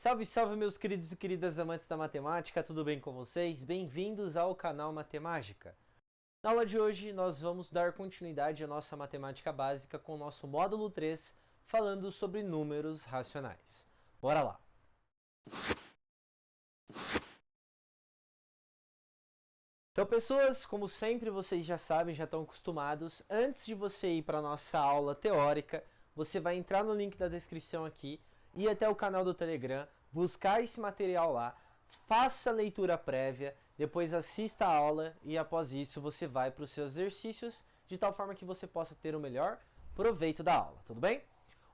Salve, salve meus queridos e queridas amantes da matemática, tudo bem com vocês? Bem-vindos ao canal Matemágica. Na aula de hoje nós vamos dar continuidade à nossa matemática básica com o nosso módulo 3, falando sobre números racionais. Bora lá! Então pessoas, como sempre vocês já sabem, já estão acostumados, antes de você ir para a nossa aula teórica, você vai entrar no link da descrição aqui, ir até o canal do Telegram, buscar esse material lá, faça a leitura prévia, depois assista a aula e após isso você vai para os seus exercícios, de tal forma que você possa ter o melhor proveito da aula, tudo bem?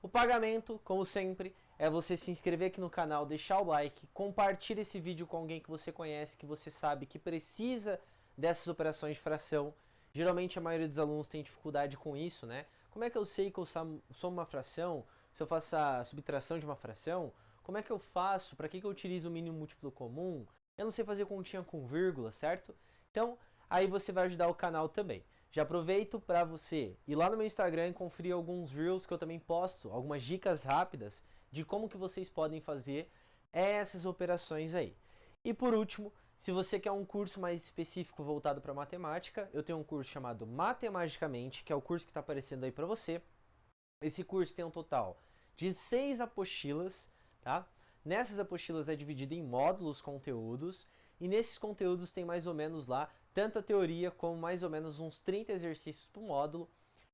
O pagamento, como sempre, é você se inscrever aqui no canal, deixar o like, compartilhar esse vídeo com alguém que você conhece, que você sabe que precisa dessas operações de fração. Geralmente a maioria dos alunos tem dificuldade com isso, né? Como é que eu sei que eu somo uma fração? Se eu faço a subtração de uma fração? Como é que eu faço? Para que eu utilizo o mínimo múltiplo comum? Eu não sei fazer continha com vírgula, certo? Então, aí você vai ajudar o canal também. Já aproveito para você ir lá no meu Instagram e conferir alguns reels que eu também posto, algumas dicas rápidas de como que vocês podem fazer essas operações aí. E por último, se você quer um curso mais específico voltado para matemática, eu tenho um curso chamado Matemagicamente, que é o curso que está aparecendo aí para você. Esse curso tem um total de 6 apostilas, tá? Nessas apostilas é dividido em módulos, conteúdos, e nesses conteúdos tem mais ou menos lá tanto a teoria como mais ou menos uns 30 exercícios por módulo,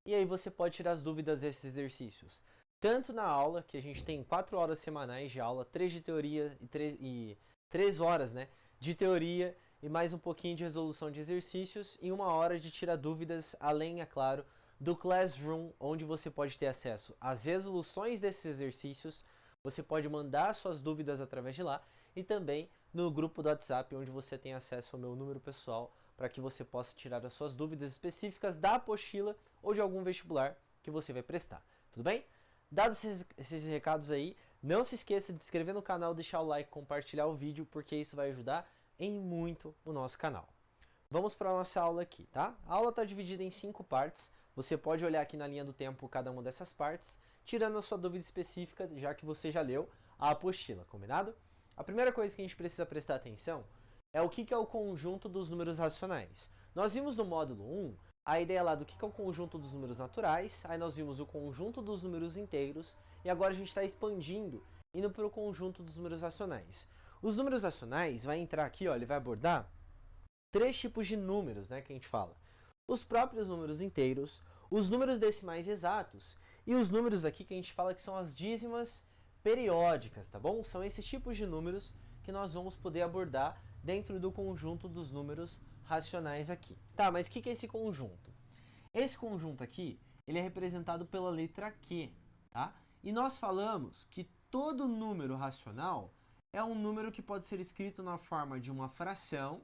e aí você pode tirar as dúvidas desses exercícios. Tanto na aula, que a gente tem 4 horas semanais de aula, 3 de teoria e 3 horas, né, de teoria e mais um pouquinho de resolução de exercícios e 1 hora de tirar dúvidas, além, é claro, do Classroom, onde você pode ter acesso às resoluções desses exercícios, você pode mandar suas dúvidas através de lá e também no grupo do WhatsApp, onde você tem acesso ao meu número pessoal para que você possa tirar as suas dúvidas específicas da apostila ou de algum vestibular que você vai prestar. Tudo bem? Dados esses recados aí, não se esqueça de se inscrever no canal, deixar o like, compartilhar o vídeo, porque isso vai ajudar em muito o nosso canal. Vamos para a nossa aula aqui, tá? A aula está dividida em 5 partes. Você pode olhar aqui na linha do tempo cada uma dessas partes, tirando a sua dúvida específica, já que você já leu a apostila, combinado? A primeira coisa que a gente precisa prestar atenção é o que é o conjunto dos números racionais. Nós vimos no módulo 1 a ideia lá do que é o conjunto dos números naturais, aí nós vimos o conjunto dos números inteiros, e agora a gente está expandindo, indo para o conjunto dos números racionais. Os números racionais vai entrar aqui, ó, ele vai abordar 3 tipos de números, né, que a gente fala. Os próprios números inteiros, os números decimais exatos e os números aqui que a gente fala que são as dízimas periódicas, tá bom? São esses tipos de números que nós vamos poder abordar dentro do conjunto dos números racionais aqui. Tá, mas o que é esse conjunto? Esse conjunto aqui, ele é representado pela letra Q, tá? E nós falamos que todo número racional é um número que pode ser escrito na forma de uma fração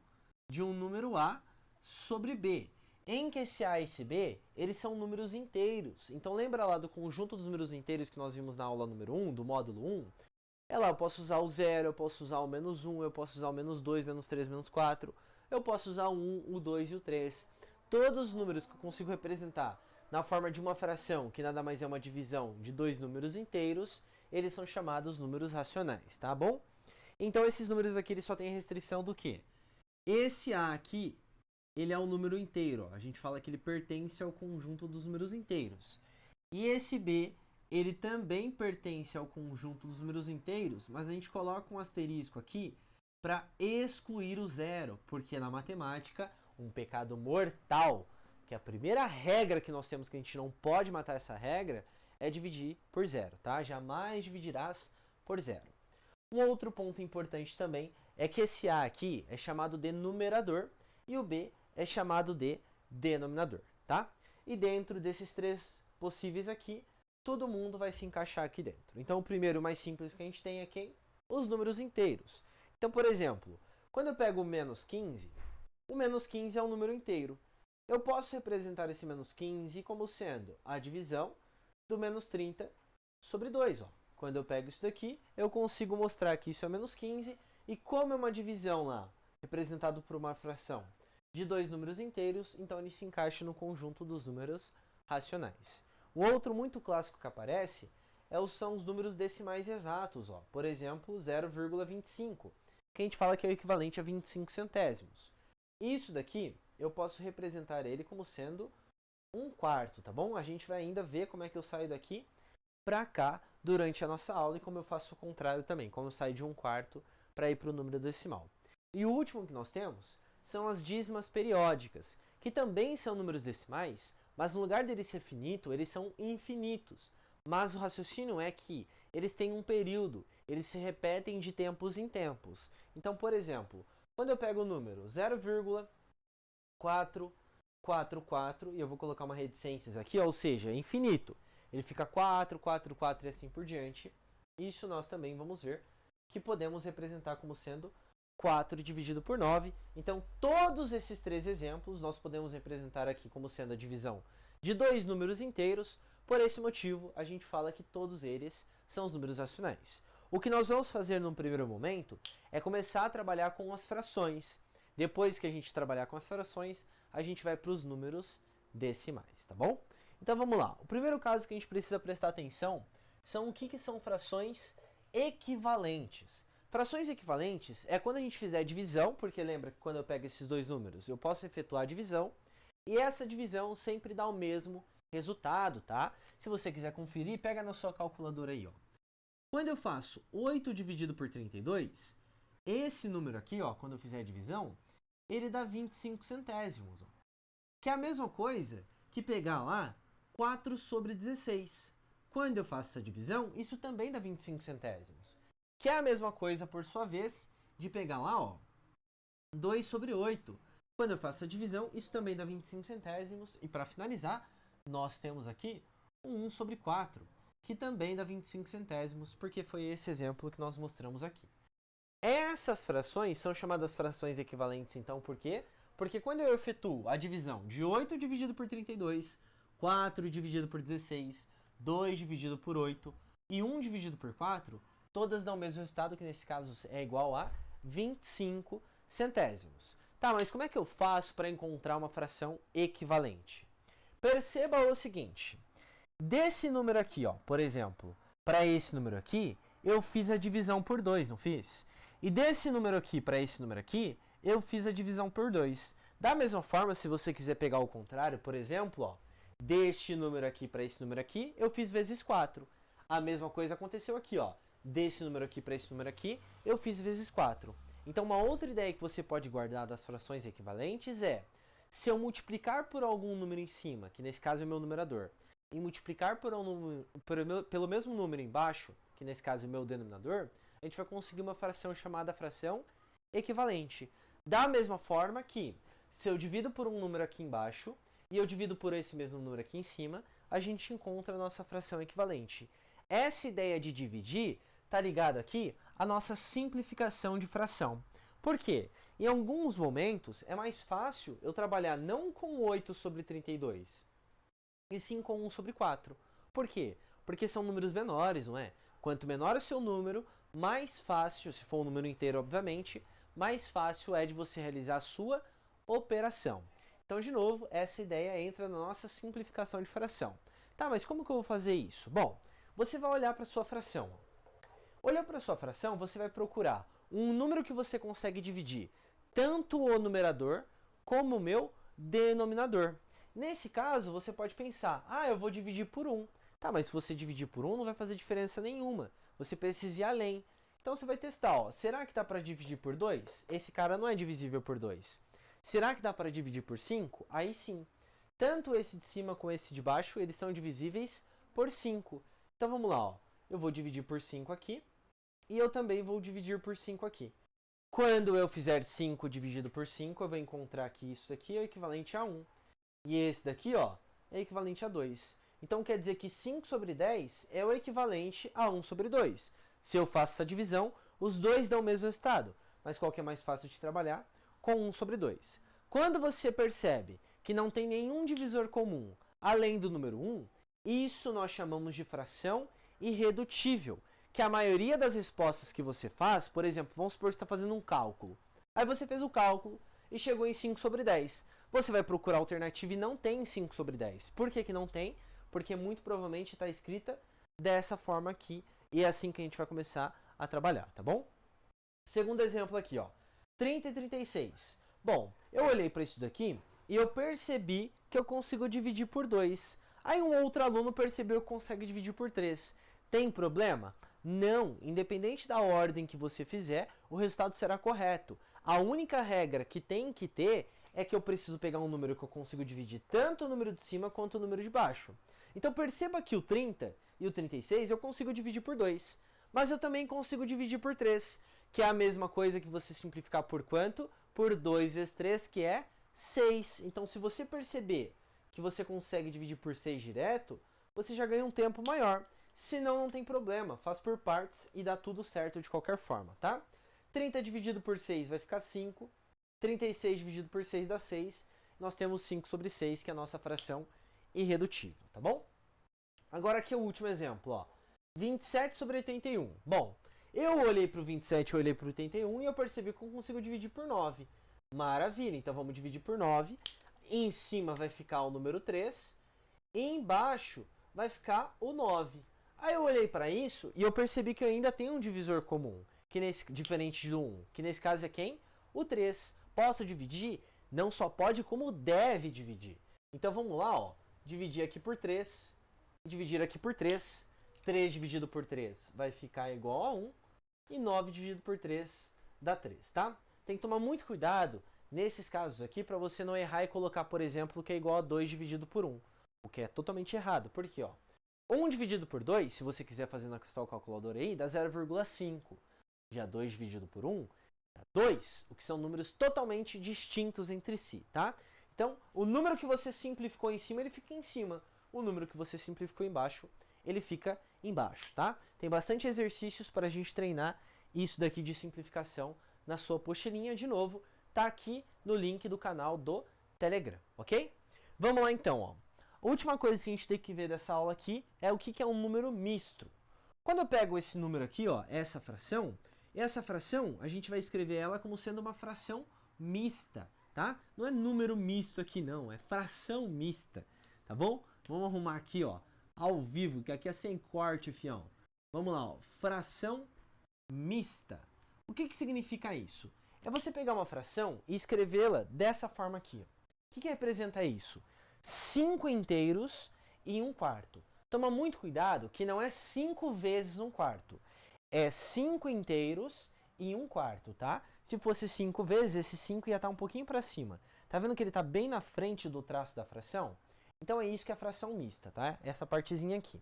de um número A sobre B, em que esse A e esse B, eles são números inteiros. Então lembra lá do conjunto dos números inteiros que nós vimos na aula número 1, do módulo 1? É lá, eu posso usar o 0, eu posso usar o menos 1, eu posso usar o menos 2, menos 3, menos 4, eu posso usar o 1, o 2 e o 3. Todos os números que eu consigo representar na forma de uma fração, que nada mais é uma divisão de 2 números inteiros, eles são chamados números racionais, tá bom? Então esses números aqui eles só têm restrição do quê? Esse A aqui, ele é um número inteiro. Ó. A gente fala que ele pertence ao conjunto dos números inteiros. E esse B, ele também pertence ao conjunto dos números inteiros, mas a gente coloca um asterisco aqui para excluir o zero, porque na matemática, um pecado mortal, que é a primeira regra que nós temos que a gente não pode matar essa regra, é dividir por zero, tá? Jamais dividirás por zero. Um outro ponto importante também é que esse A aqui é chamado de numerador e o B é chamado de denominador, tá? E dentro desses 3 possíveis aqui, todo mundo vai se encaixar aqui dentro. Então o primeiro mais simples que a gente tem é quem? Os números inteiros. Então, por exemplo, quando eu pego o menos 15 é um número inteiro. Eu posso representar esse menos 15 como sendo a divisão do menos 30 sobre 2, ó. Quando eu pego isso daqui, eu consigo mostrar que isso é menos 15, e como é uma divisão lá, representado por uma fração de 2 números inteiros, então ele se encaixa no conjunto dos números racionais. Um outro muito clássico que aparece são os números decimais exatos. Ó. Por exemplo, 0,25, que a gente fala que é o equivalente a 25 centésimos. Isso daqui, eu posso representar ele como sendo 1/4, tá bom? A gente vai ainda ver como é que eu saio daqui para cá durante a nossa aula e como eu faço o contrário também, como eu saio de 1/4 para ir para o número decimal. E o último que nós temos são as dízimas periódicas, que também são números decimais, mas no lugar deles ser finito, eles são infinitos. Mas o raciocínio é que eles têm um período, eles se repetem de tempos em tempos. Então, por exemplo, quando eu pego o número 0,444, e eu vou colocar uma reticências aqui, ou seja, é infinito. Ele fica 4, 4, 4 e assim por diante. Isso nós também vamos ver que podemos representar como sendo 4 dividido por 9. Então, todos esses três exemplos nós podemos representar aqui como sendo a divisão de dois números inteiros. Por esse motivo, a gente fala que todos eles são os números racionais. O que nós vamos fazer num primeiro momento é começar a trabalhar com as frações. Depois que a gente trabalhar com as frações, a gente vai para os números decimais, tá bom? Então vamos lá. O primeiro caso que a gente precisa prestar atenção são o que são frações equivalentes. Frações equivalentes é quando a gente fizer divisão, porque lembra que quando eu pego esses dois números, eu posso efetuar a divisão, e essa divisão sempre dá o mesmo resultado, tá? Se você quiser conferir, pega na sua calculadora aí, ó. Quando eu faço 8 dividido por 32, esse número aqui, ó, quando eu fizer a divisão, ele dá 25 centésimos, ó. Que é a mesma coisa que pegar lá 4 sobre 16. Quando eu faço essa divisão, isso também dá 25 centésimos. Que é a mesma coisa, por sua vez, de pegar lá, ó, 2 sobre 8. Quando eu faço a divisão, isso também dá 25 centésimos. E para finalizar, nós temos aqui 1 sobre 4, que também dá 25 centésimos, porque foi esse exemplo que nós mostramos aqui. Essas frações são chamadas frações equivalentes, então, por quê? Porque quando eu efetuo a divisão de 8 dividido por 32, 4 dividido por 16, 2 dividido por 8 e 1 dividido por 4, todas dão o mesmo resultado, que nesse caso é igual a 25 centésimos. Tá, mas como é que eu faço para encontrar uma fração equivalente? Perceba o seguinte, desse número aqui, ó, por exemplo, para esse número aqui, eu fiz a divisão por 2, não fiz? E desse número aqui para esse número aqui, eu fiz a divisão por 2. Da mesma forma, se você quiser pegar o contrário, por exemplo, ó, deste número aqui para esse número aqui, eu fiz vezes 4. A mesma coisa aconteceu aqui, ó. Desse número aqui para esse número aqui, eu fiz vezes 4. Então, uma outra ideia que você pode guardar das frações equivalentes é, se eu multiplicar por algum número em cima, que nesse caso é o meu numerador, e multiplicar por pelo mesmo número embaixo, que nesse caso é o meu denominador, a gente vai conseguir uma fração chamada fração equivalente. Da mesma forma que, se eu divido por um número aqui embaixo, e eu divido por esse mesmo número aqui em cima, a gente encontra a nossa fração equivalente. Essa ideia de dividir está ligada aqui à nossa simplificação de fração. Por quê? Em alguns momentos é mais fácil eu trabalhar não com 8 sobre 32, e sim com 1 sobre 4. Por quê? Porque são números menores, não é? Quanto menor o seu número, mais fácil, se for um número inteiro, obviamente, mais fácil é de você realizar a sua operação. Então, de novo, essa ideia entra na nossa simplificação de fração. Tá, mas como que eu vou fazer isso? Bom, você vai olhar para a sua fração. Olhando para a sua fração, você vai procurar um número que você consegue dividir tanto o numerador como o meu denominador. Nesse caso, você pode pensar, eu vou dividir por 1. Tá, mas se você dividir por 1, não vai fazer diferença nenhuma. Você precisa ir além. Então você vai testar, ó, será que dá para dividir por 2? Esse cara não é divisível por 2. Será que dá para dividir por 5? Aí sim. Tanto esse de cima como esse de baixo, eles são divisíveis por 5. Então vamos lá, ó. Eu vou dividir por 5 aqui. E eu também vou dividir por 5 aqui. Quando eu fizer 5 dividido por 5, eu vou encontrar que isso daqui é equivalente a 1. E esse daqui, ó, é equivalente a 2. Então quer dizer que 5 sobre 10 é o equivalente a 1 sobre 2. Se eu faço essa divisão, os dois dão o mesmo resultado. Mas qual que é mais fácil de trabalhar? Com 1 sobre 2. Quando você percebe que não tem nenhum divisor comum além do número 1, isso nós chamamos de fração irredutível. Que a maioria das respostas que você faz, por exemplo, vamos supor que você está fazendo um cálculo. Aí você fez o cálculo e chegou em 5 sobre 10. Você vai procurar a alternativa e não tem 5 sobre 10. Por que que não tem? Porque muito provavelmente está escrita dessa forma aqui. E é assim que a gente vai começar a trabalhar, tá bom? Segundo exemplo aqui, ó. 30 e 36. Bom, eu olhei para isso daqui e eu percebi que eu consigo dividir por 2. Aí um outro aluno percebeu que consegue dividir por 3. Tem problema? Não. Independente da ordem que você fizer, o resultado será correto. A única regra que tem que ter é que eu preciso pegar um número que eu consigo dividir tanto o número de cima quanto o número de baixo. Então perceba que o 30 e o 36 eu consigo dividir por 2. Mas eu também consigo dividir por 3, que é a mesma coisa que você simplificar por quanto? Por 2 vezes 3, que é 6. Então se você perceber que você consegue dividir por 6 direto, você já ganha um tempo maior. Se não, não tem problema. Faz por partes e dá tudo certo de qualquer forma, tá? 30 dividido por 6 vai ficar 5. 36 dividido por 6 dá 6. Nós temos 5 sobre 6, que é a nossa fração irredutível, tá bom? Agora aqui o último exemplo, ó. 27 sobre 81. Bom, eu olhei para o 27 e olhei para o 81 e eu percebi que eu consigo dividir por 9. Maravilha, então vamos dividir por 9. Em cima vai ficar o número 3. E embaixo vai ficar o 9. Aí eu olhei para isso e eu percebi que eu ainda tenho um divisor comum, diferente do 1, que nesse caso é quem? O 3. Posso dividir? Não só pode, como deve dividir. Então vamos lá, ó. Dividir aqui por 3. Dividir aqui por 3. 3 dividido por 3 vai ficar igual a 1. E 9 dividido por 3 dá 3, tá? Tem que tomar muito cuidado nesses casos aqui para você não errar e colocar, por exemplo, que é igual a 2 dividido por 1. O que é totalmente errado. Por quê, ó? 1 dividido por 2, se você quiser fazer na sua calculadora aí, dá 0,5. Já 2 dividido por 1 dá 2, o que são números totalmente distintos entre si, tá? Então, o número que você simplificou em cima, ele fica em cima. O número que você simplificou embaixo, ele fica embaixo, tá? Tem bastante exercícios para a gente treinar isso daqui de simplificação na sua apostilinha. De novo, tá aqui no link do canal do Telegram, ok? Vamos lá então, ó. A última coisa que a gente tem que ver dessa aula aqui é o que é um número misto. Quando eu pego esse número aqui, ó, essa fração a gente vai escrever ela como sendo uma fração mista, tá? Não é número misto aqui não, é fração mista, tá bom? Vamos arrumar aqui, ó, ao vivo, que aqui é sem corte, fião. Vamos lá, ó, fração mista. O que significa isso? É você pegar uma fração e escrevê-la dessa forma aqui. O que representa isso? 5 inteiros e 1/4. Toma muito cuidado que não é 5 vezes 1/4. É 5 inteiros e 1/4, tá? Se fosse 5 vezes, esse 5 ia estar um pouquinho para cima. Tá vendo que ele está bem na frente do traço da fração? Então é isso que é a fração mista, tá? Essa partezinha aqui.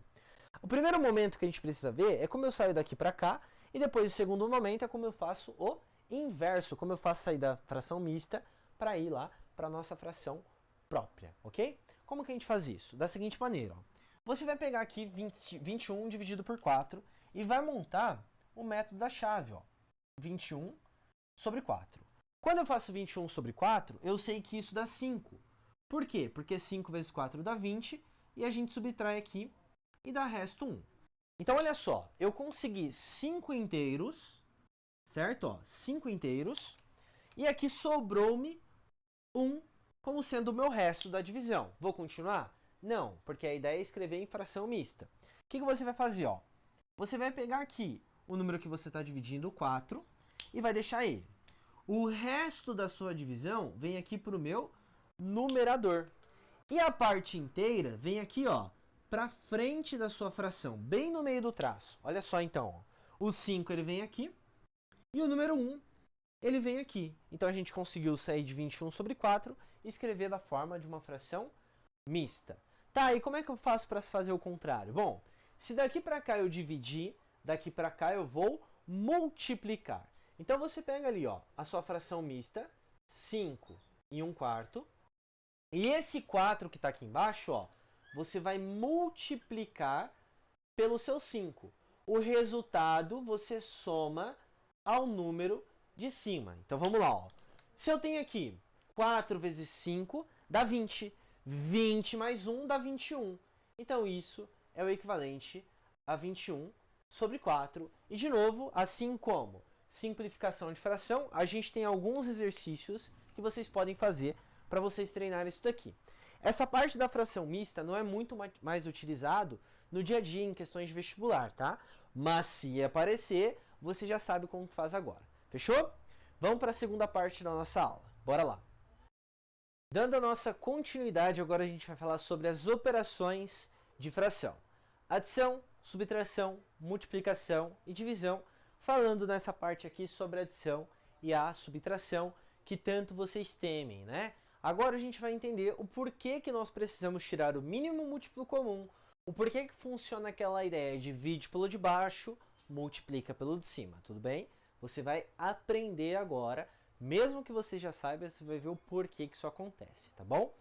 O primeiro momento que a gente precisa ver é como eu saio daqui para cá, e depois o segundo momento é como eu faço o inverso, como eu faço sair da fração mista para ir lá para a nossa fração própria, ok? Como que a gente faz isso? Da seguinte maneira, ó. Você vai pegar aqui 21 dividido por 4 e vai montar o método da chave, ó. 21 sobre 4. Quando eu faço 21 sobre 4, eu sei que isso dá 5. Por quê? Porque 5 vezes 4 dá 20 e a gente subtrai aqui e dá resto 1. Então, olha só, eu consegui 5 inteiros, certo? Ó, 5 inteiros, e aqui sobrou-me 1 como sendo o meu resto da divisão. Vou continuar? Não, porque a ideia é escrever em fração mista. O que você vai fazer? Ó? Você vai pegar aqui o número que você está dividindo, 4, e vai deixar ele. O resto da sua divisão vem aqui para o meu numerador. E a parte inteira vem aqui, ó, para frente da sua fração, bem no meio do traço. Olha só então, ó. O 5 ele vem aqui e o número 1 ele vem aqui. Então a gente conseguiu sair de 21 sobre 4 e escrever da forma de uma fração mista. Tá, e como é que eu faço para fazer o contrário? Bom, se daqui para cá eu dividir, daqui para cá eu vou multiplicar. Então você pega ali, ó, a sua fração mista, 5 e 1/4. E esse 4 que está aqui embaixo, ó, você vai multiplicar pelo seu 5. O resultado você soma ao número de cima. Então vamos lá, ó. Se eu tenho aqui 4 vezes 5 dá 20. 20 mais 1 dá 21. Então isso é o equivalente a 21 sobre 4. E de novo, assim como simplificação de fração, a gente tem alguns exercícios que vocês podem fazer para vocês treinarem isso daqui. Essa parte da fração mista não é muito mais utilizado no dia a dia em questões de vestibular, tá? Mas se aparecer, você já sabe como faz agora. Fechou? Vamos para a segunda parte da nossa aula. Bora lá. Dando a nossa continuidade, agora a gente vai falar sobre as operações de fração. Adição, subtração, multiplicação e divisão, falando nessa parte aqui sobre a adição e a subtração, que tanto vocês temem, né? Agora a gente vai entender o porquê que nós precisamos tirar o mínimo múltiplo comum, o porquê que funciona aquela ideia de divide pelo de baixo, multiplica pelo de cima, tudo bem? Você vai aprender agora, mesmo que você já saiba, você vai ver o porquê que isso acontece, tá bom?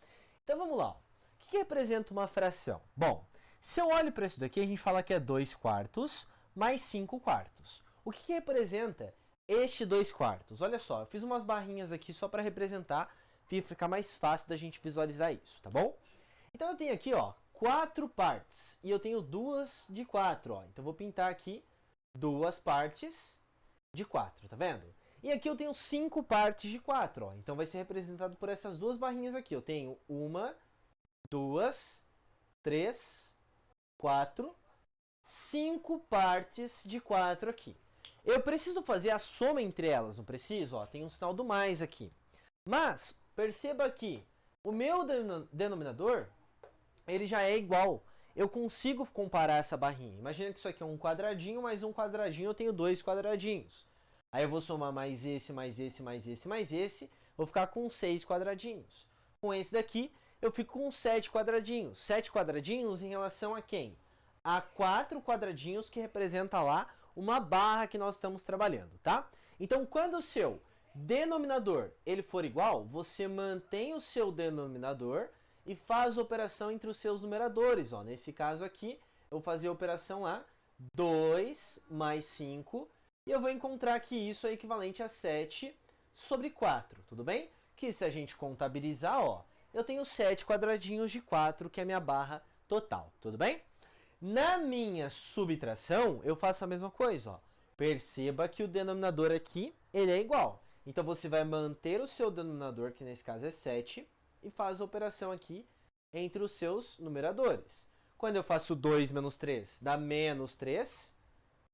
Então vamos lá. O que representa uma fração? Bom, se eu olho para isso daqui, a gente fala que é 2 quartos mais 5 quartos. O que representa este 2 quartos? Olha só, eu fiz umas barrinhas aqui só para representar, para ficar mais fácil da gente visualizar isso, tá bom? Então eu tenho aqui, ó, 4 partes e eu tenho 2 de 4, ó. Então eu vou pintar aqui 2 partes de 4, tá vendo? E aqui eu tenho 5 partes de 4, ó. Então vai ser representado por essas duas barrinhas aqui. Eu tenho 1, 2, 3, 4, 5 partes de 4 aqui. Eu preciso fazer a soma entre elas, não preciso? Ó, tem um sinal do mais aqui. Mas, perceba que o meu denominador, ele já é igual. Eu consigo comparar essa barrinha. Imagina que isso aqui é um quadradinho, mais um quadradinho, eu tenho 2 quadradinhos. Aí eu vou somar mais esse, mais esse, mais esse, mais esse, vou ficar com 6 quadradinhos. Com esse daqui, eu fico com 7 quadradinhos. 7 quadradinhos em relação a quem? A 4 quadradinhos que representa lá uma barra que nós estamos trabalhando, tá? Então, quando o seu denominador ele for igual, você mantém o seu denominador e faz a operação entre os seus numeradores. Ó. Nesse caso aqui, eu vou fazer a operação lá, 2 mais 5, e eu vou encontrar que isso é equivalente a 7 sobre 4, tudo bem? Que se a gente contabilizar, ó, eu tenho 7 quadradinhos de 4, que é a minha barra total, tudo bem? Na minha subtração, eu faço a mesma coisa, ó. Perceba que o denominador aqui, ele é igual. Então, você vai manter o seu denominador, que nesse caso é 7, e faz a operação aqui entre os seus numeradores. Quando eu faço 2 menos 3, dá menos 3.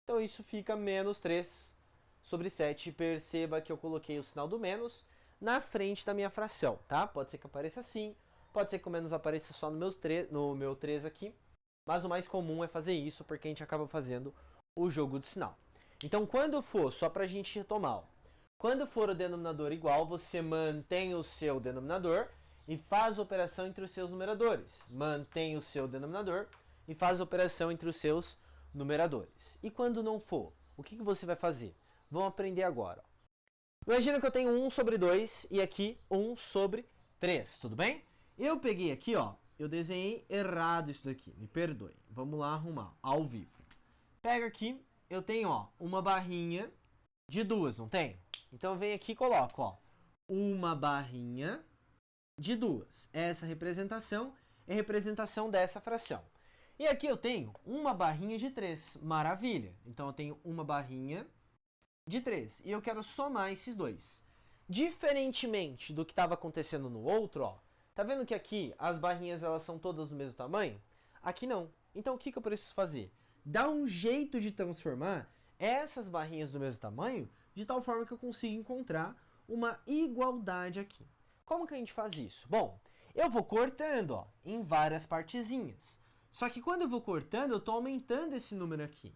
Então, isso fica menos 3 sobre 7. Perceba que eu coloquei o sinal do menos na frente da minha fração, tá? Pode ser que apareça assim, pode ser que o menos apareça só no meu 3 aqui. Mas o mais comum é fazer isso, porque a gente acaba fazendo o jogo de sinal. Então, quando for, só para a gente retomar, ó, quando for o denominador igual, você mantém o seu denominador e faz a operação entre os seus numeradores. Mantém o seu denominador e faz a operação entre os seus numeradores. E quando não for, o que você vai fazer? Vamos aprender agora. Ó. Imagina que eu tenho 1 sobre 2 e aqui 1 sobre 3, tudo bem? Eu peguei aqui, ó, eu desenhei errado isso daqui, me perdoe. Vamos lá arrumar, ao vivo. Pega aqui, eu tenho, ó, uma barrinha de 2, não tem? Então eu venho aqui e coloco, ó, uma barrinha de 2. Essa representação é a representação dessa fração. E aqui eu tenho uma barrinha de 3, maravilha. Então eu tenho uma barrinha de 3 e eu quero somar esses dois. Diferentemente do que estava acontecendo no outro, ó, tá vendo que aqui as barrinhas elas são todas do mesmo tamanho? Aqui não. Então o que eu preciso fazer? Dar um jeito de transformar essas barrinhas do mesmo tamanho de tal forma que eu consiga encontrar uma igualdade aqui. Como que a gente faz isso? Bom, eu vou cortando, ó, em várias partezinhas. Só que quando eu vou cortando, eu estou aumentando esse número aqui.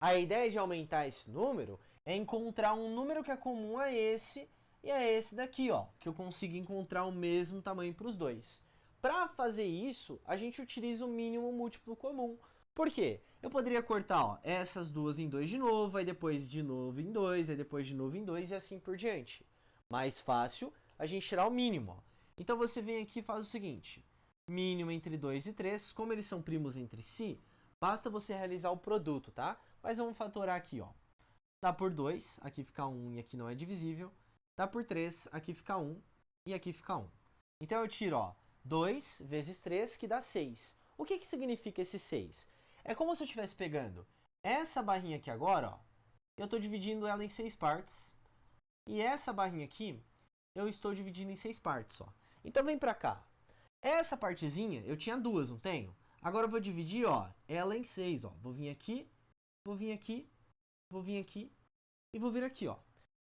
A ideia de aumentar esse número é encontrar um número que é comum a esse e a esse daqui, ó, que eu consigo encontrar o mesmo tamanho para os dois. Para fazer isso, a gente utiliza o mínimo múltiplo comum. Por quê? Eu poderia cortar, ó, essas duas em 2 de novo, aí depois de novo em 2, aí depois de novo em 2 e assim por diante. Mais fácil a gente tirar o mínimo, ó. Então você vem aqui e faz o seguinte, mínimo entre 2 e 3, como eles são primos entre si, basta você realizar o produto, tá? Mas vamos fatorar aqui, ó. Dá por 2, aqui fica 1 e aqui não é divisível. Dá por 3, aqui fica 1 e aqui fica 1. Então eu tiro, ó, 2 vezes 3, que dá 6. O que significa esse 6? É como se eu estivesse pegando essa barrinha aqui agora, ó, eu estou dividindo ela em 6 partes. E essa barrinha aqui, eu estou dividindo em 6 partes, ó. Então vem pra cá. Essa partezinha, eu tinha duas, não tenho? Agora eu vou dividir, ó, ela em 6, ó. Vou vir aqui, vou vir aqui, vou vir aqui e vou vir aqui, ó.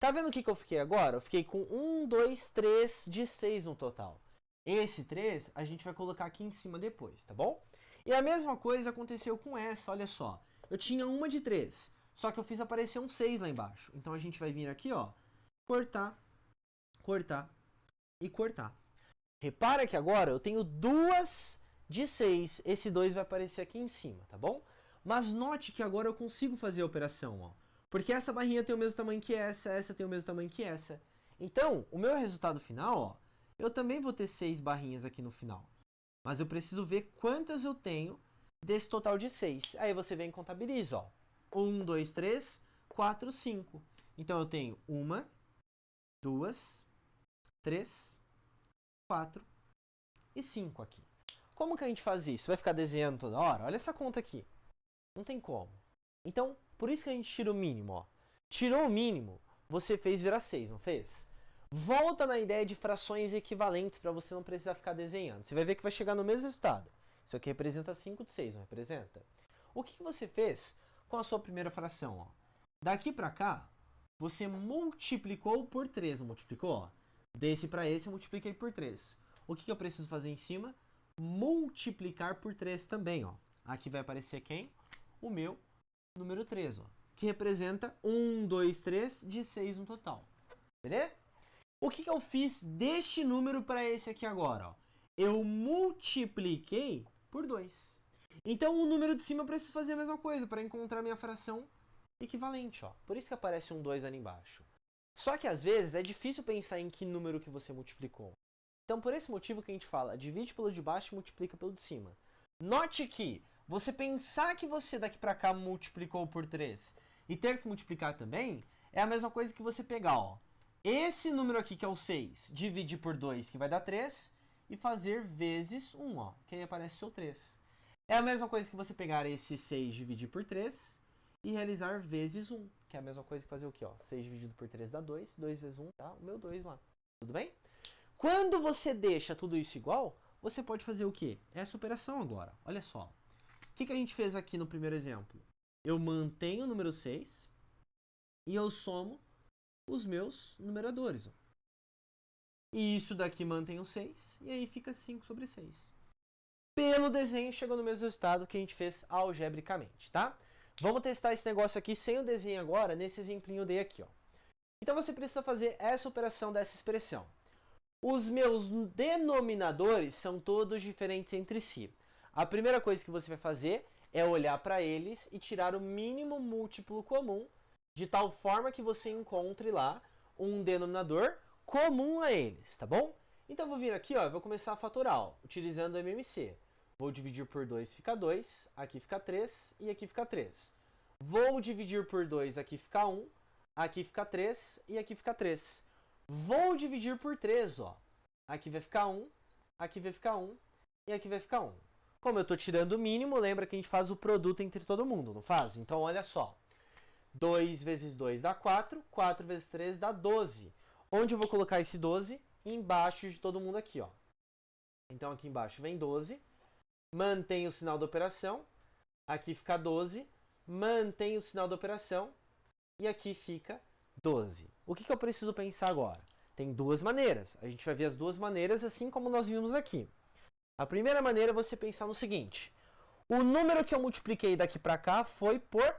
Tá vendo o que eu fiquei agora? Eu fiquei com 1, 2, 3 de 6 no total. Esse 3 a gente vai colocar aqui em cima depois, tá bom? E a mesma coisa aconteceu com essa, olha só. Eu tinha uma de 3, só que eu fiz aparecer um 6 lá embaixo. Então a gente vai vir aqui, ó, cortar, cortar e cortar. Repara que agora eu tenho duas de 6. Esse 2 vai aparecer aqui em cima, tá bom? Mas note que agora eu consigo fazer a operação, ó. Porque essa barrinha tem o mesmo tamanho que essa tem o mesmo tamanho que essa. Então, o meu resultado final, ó, eu também vou ter 6 barrinhas aqui no final. Mas eu preciso ver quantas eu tenho desse total de 6. Aí você vem e contabiliza, ó. 1, 2, 3, 4, 5. Então eu tenho 1, 2, 3, 4 e 5 aqui. Como que a gente faz isso? Vai ficar desenhando toda hora? Olha essa conta aqui. Não tem como. Então, por isso que a gente tira o mínimo, ó. Tirou o mínimo, você fez virar 6, não fez? Volta na ideia de frações equivalentes para você não precisar ficar desenhando. Você vai ver que vai chegar no mesmo resultado. Isso aqui representa 5 de 6, não representa? O que você fez com a sua primeira fração? Ó? Daqui para cá, você multiplicou por 3, não multiplicou? Ó? Desse para esse, eu multipliquei por 3. O que eu preciso fazer em cima? Multiplicar por 3 também. Ó. Aqui vai aparecer quem? O meu número 3, ó, que representa 1, 2, 3 de 6 no total. Beleza? O que eu fiz deste número para esse aqui agora? Ó? Eu multipliquei por 2. Então, o número de cima eu preciso fazer a mesma coisa para encontrar minha fração equivalente. Ó. Por isso que aparece um 2 ali embaixo. Só que, às vezes, é difícil pensar em que número que você multiplicou. Então, por esse motivo que a gente fala, divide pelo de baixo e multiplica pelo de cima. Note que você pensar que você daqui para cá multiplicou por 3 e ter que multiplicar também, é a mesma coisa que você pegar, ó, esse número aqui que é o 6, dividir por 2, que vai dar 3, e fazer vezes 1, ó, que aí aparece o seu 3. É a mesma coisa que você pegar esse 6 dividir por 3 e realizar vezes 1, que é a mesma coisa que fazer o quê? Ó? 6 dividido por 3 dá 2, 2 vezes 1 dá o meu 2 lá. Tudo bem? Quando você deixa tudo isso igual, você pode fazer o quê? Essa operação agora. Olha só. O que a gente fez aqui no primeiro exemplo? Eu mantenho o número 6 e eu somo os meus numeradores. Ó. E isso daqui mantém o 6 e aí fica 5 sobre 6. Pelo desenho chegou no mesmo resultado que a gente fez algebricamente, tá? Vamos testar esse negócio aqui sem o desenho agora, nesse exemplinho eu dei aqui, ó. Então você precisa fazer essa operação dessa expressão. Os meus denominadores são todos diferentes entre si. A primeira coisa que você vai fazer é olhar para eles e tirar o mínimo múltiplo comum, de tal forma que você encontre lá um denominador comum a eles, tá bom? Então eu vou vir aqui, ó, eu vou começar a fatorar, ó, utilizando o MMC. Vou dividir por 2, fica 2, aqui fica 3 e aqui fica 3. Vou dividir por 2, aqui fica 1, aqui fica 3 e aqui fica 3. Vou dividir por 3, ó. Aqui vai ficar 1, aqui vai ficar 1 e aqui vai ficar 1. Como eu estou tirando o mínimo, lembra que a gente faz o produto entre todo mundo, não faz? Então, olha só. 2 vezes 2 dá 4, 4 vezes 3 dá 12. Onde eu vou colocar esse 12? Embaixo de todo mundo aqui, ó. Então, aqui embaixo vem 12. Mantém o sinal da operação. Aqui fica 12. Mantém o sinal da operação. E aqui fica 12. O que eu preciso pensar agora? Tem duas maneiras. A gente vai ver as duas maneiras assim como nós vimos aqui. A primeira maneira é você pensar no seguinte. O número que eu multipliquei daqui para cá foi por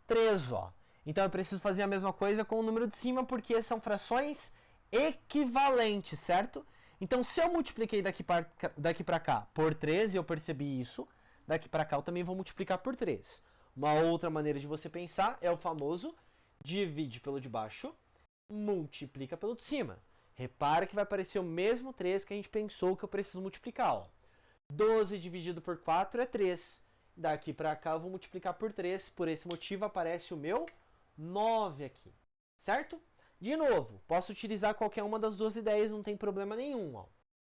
3, ó. Então eu preciso fazer a mesma coisa com o número de cima porque são frações equivalentes, certo? Então se eu multipliquei daqui para cá por 3 e eu percebi isso, daqui para cá eu também vou multiplicar por 3. Uma outra maneira de você pensar é o famoso divide pelo de baixo, multiplica pelo de cima. Repara que vai aparecer o mesmo 3 que a gente pensou que eu preciso multiplicar. Ó. 12 dividido por 4 é 3. Daqui para cá eu vou multiplicar por 3. Por esse motivo aparece o meu 9 aqui. Certo? De novo, posso utilizar qualquer uma das duas ideias, não tem problema nenhum. Ó.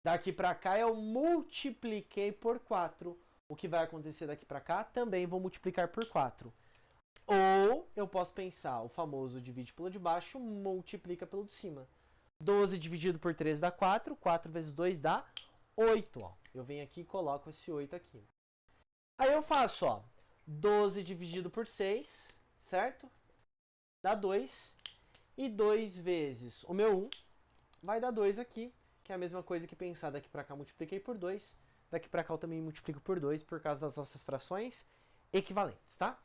Daqui para cá eu multipliquei por 4. O que vai acontecer daqui para cá? Também vou multiplicar por 4. Ou eu posso pensar o famoso divide pelo de baixo, multiplica pelo de cima. 12 dividido por 3 dá 4. 4 vezes 2 dá 8. Ó. Eu venho aqui e coloco esse 8 aqui. Aí eu faço, ó, 12 dividido por 6, certo? Dá 2. E 2 vezes o meu 1 vai dar 2 aqui, que é a mesma coisa que pensar daqui para cá multipliquei por 2, daqui para cá eu também multiplico por 2 por causa das nossas frações equivalentes, tá?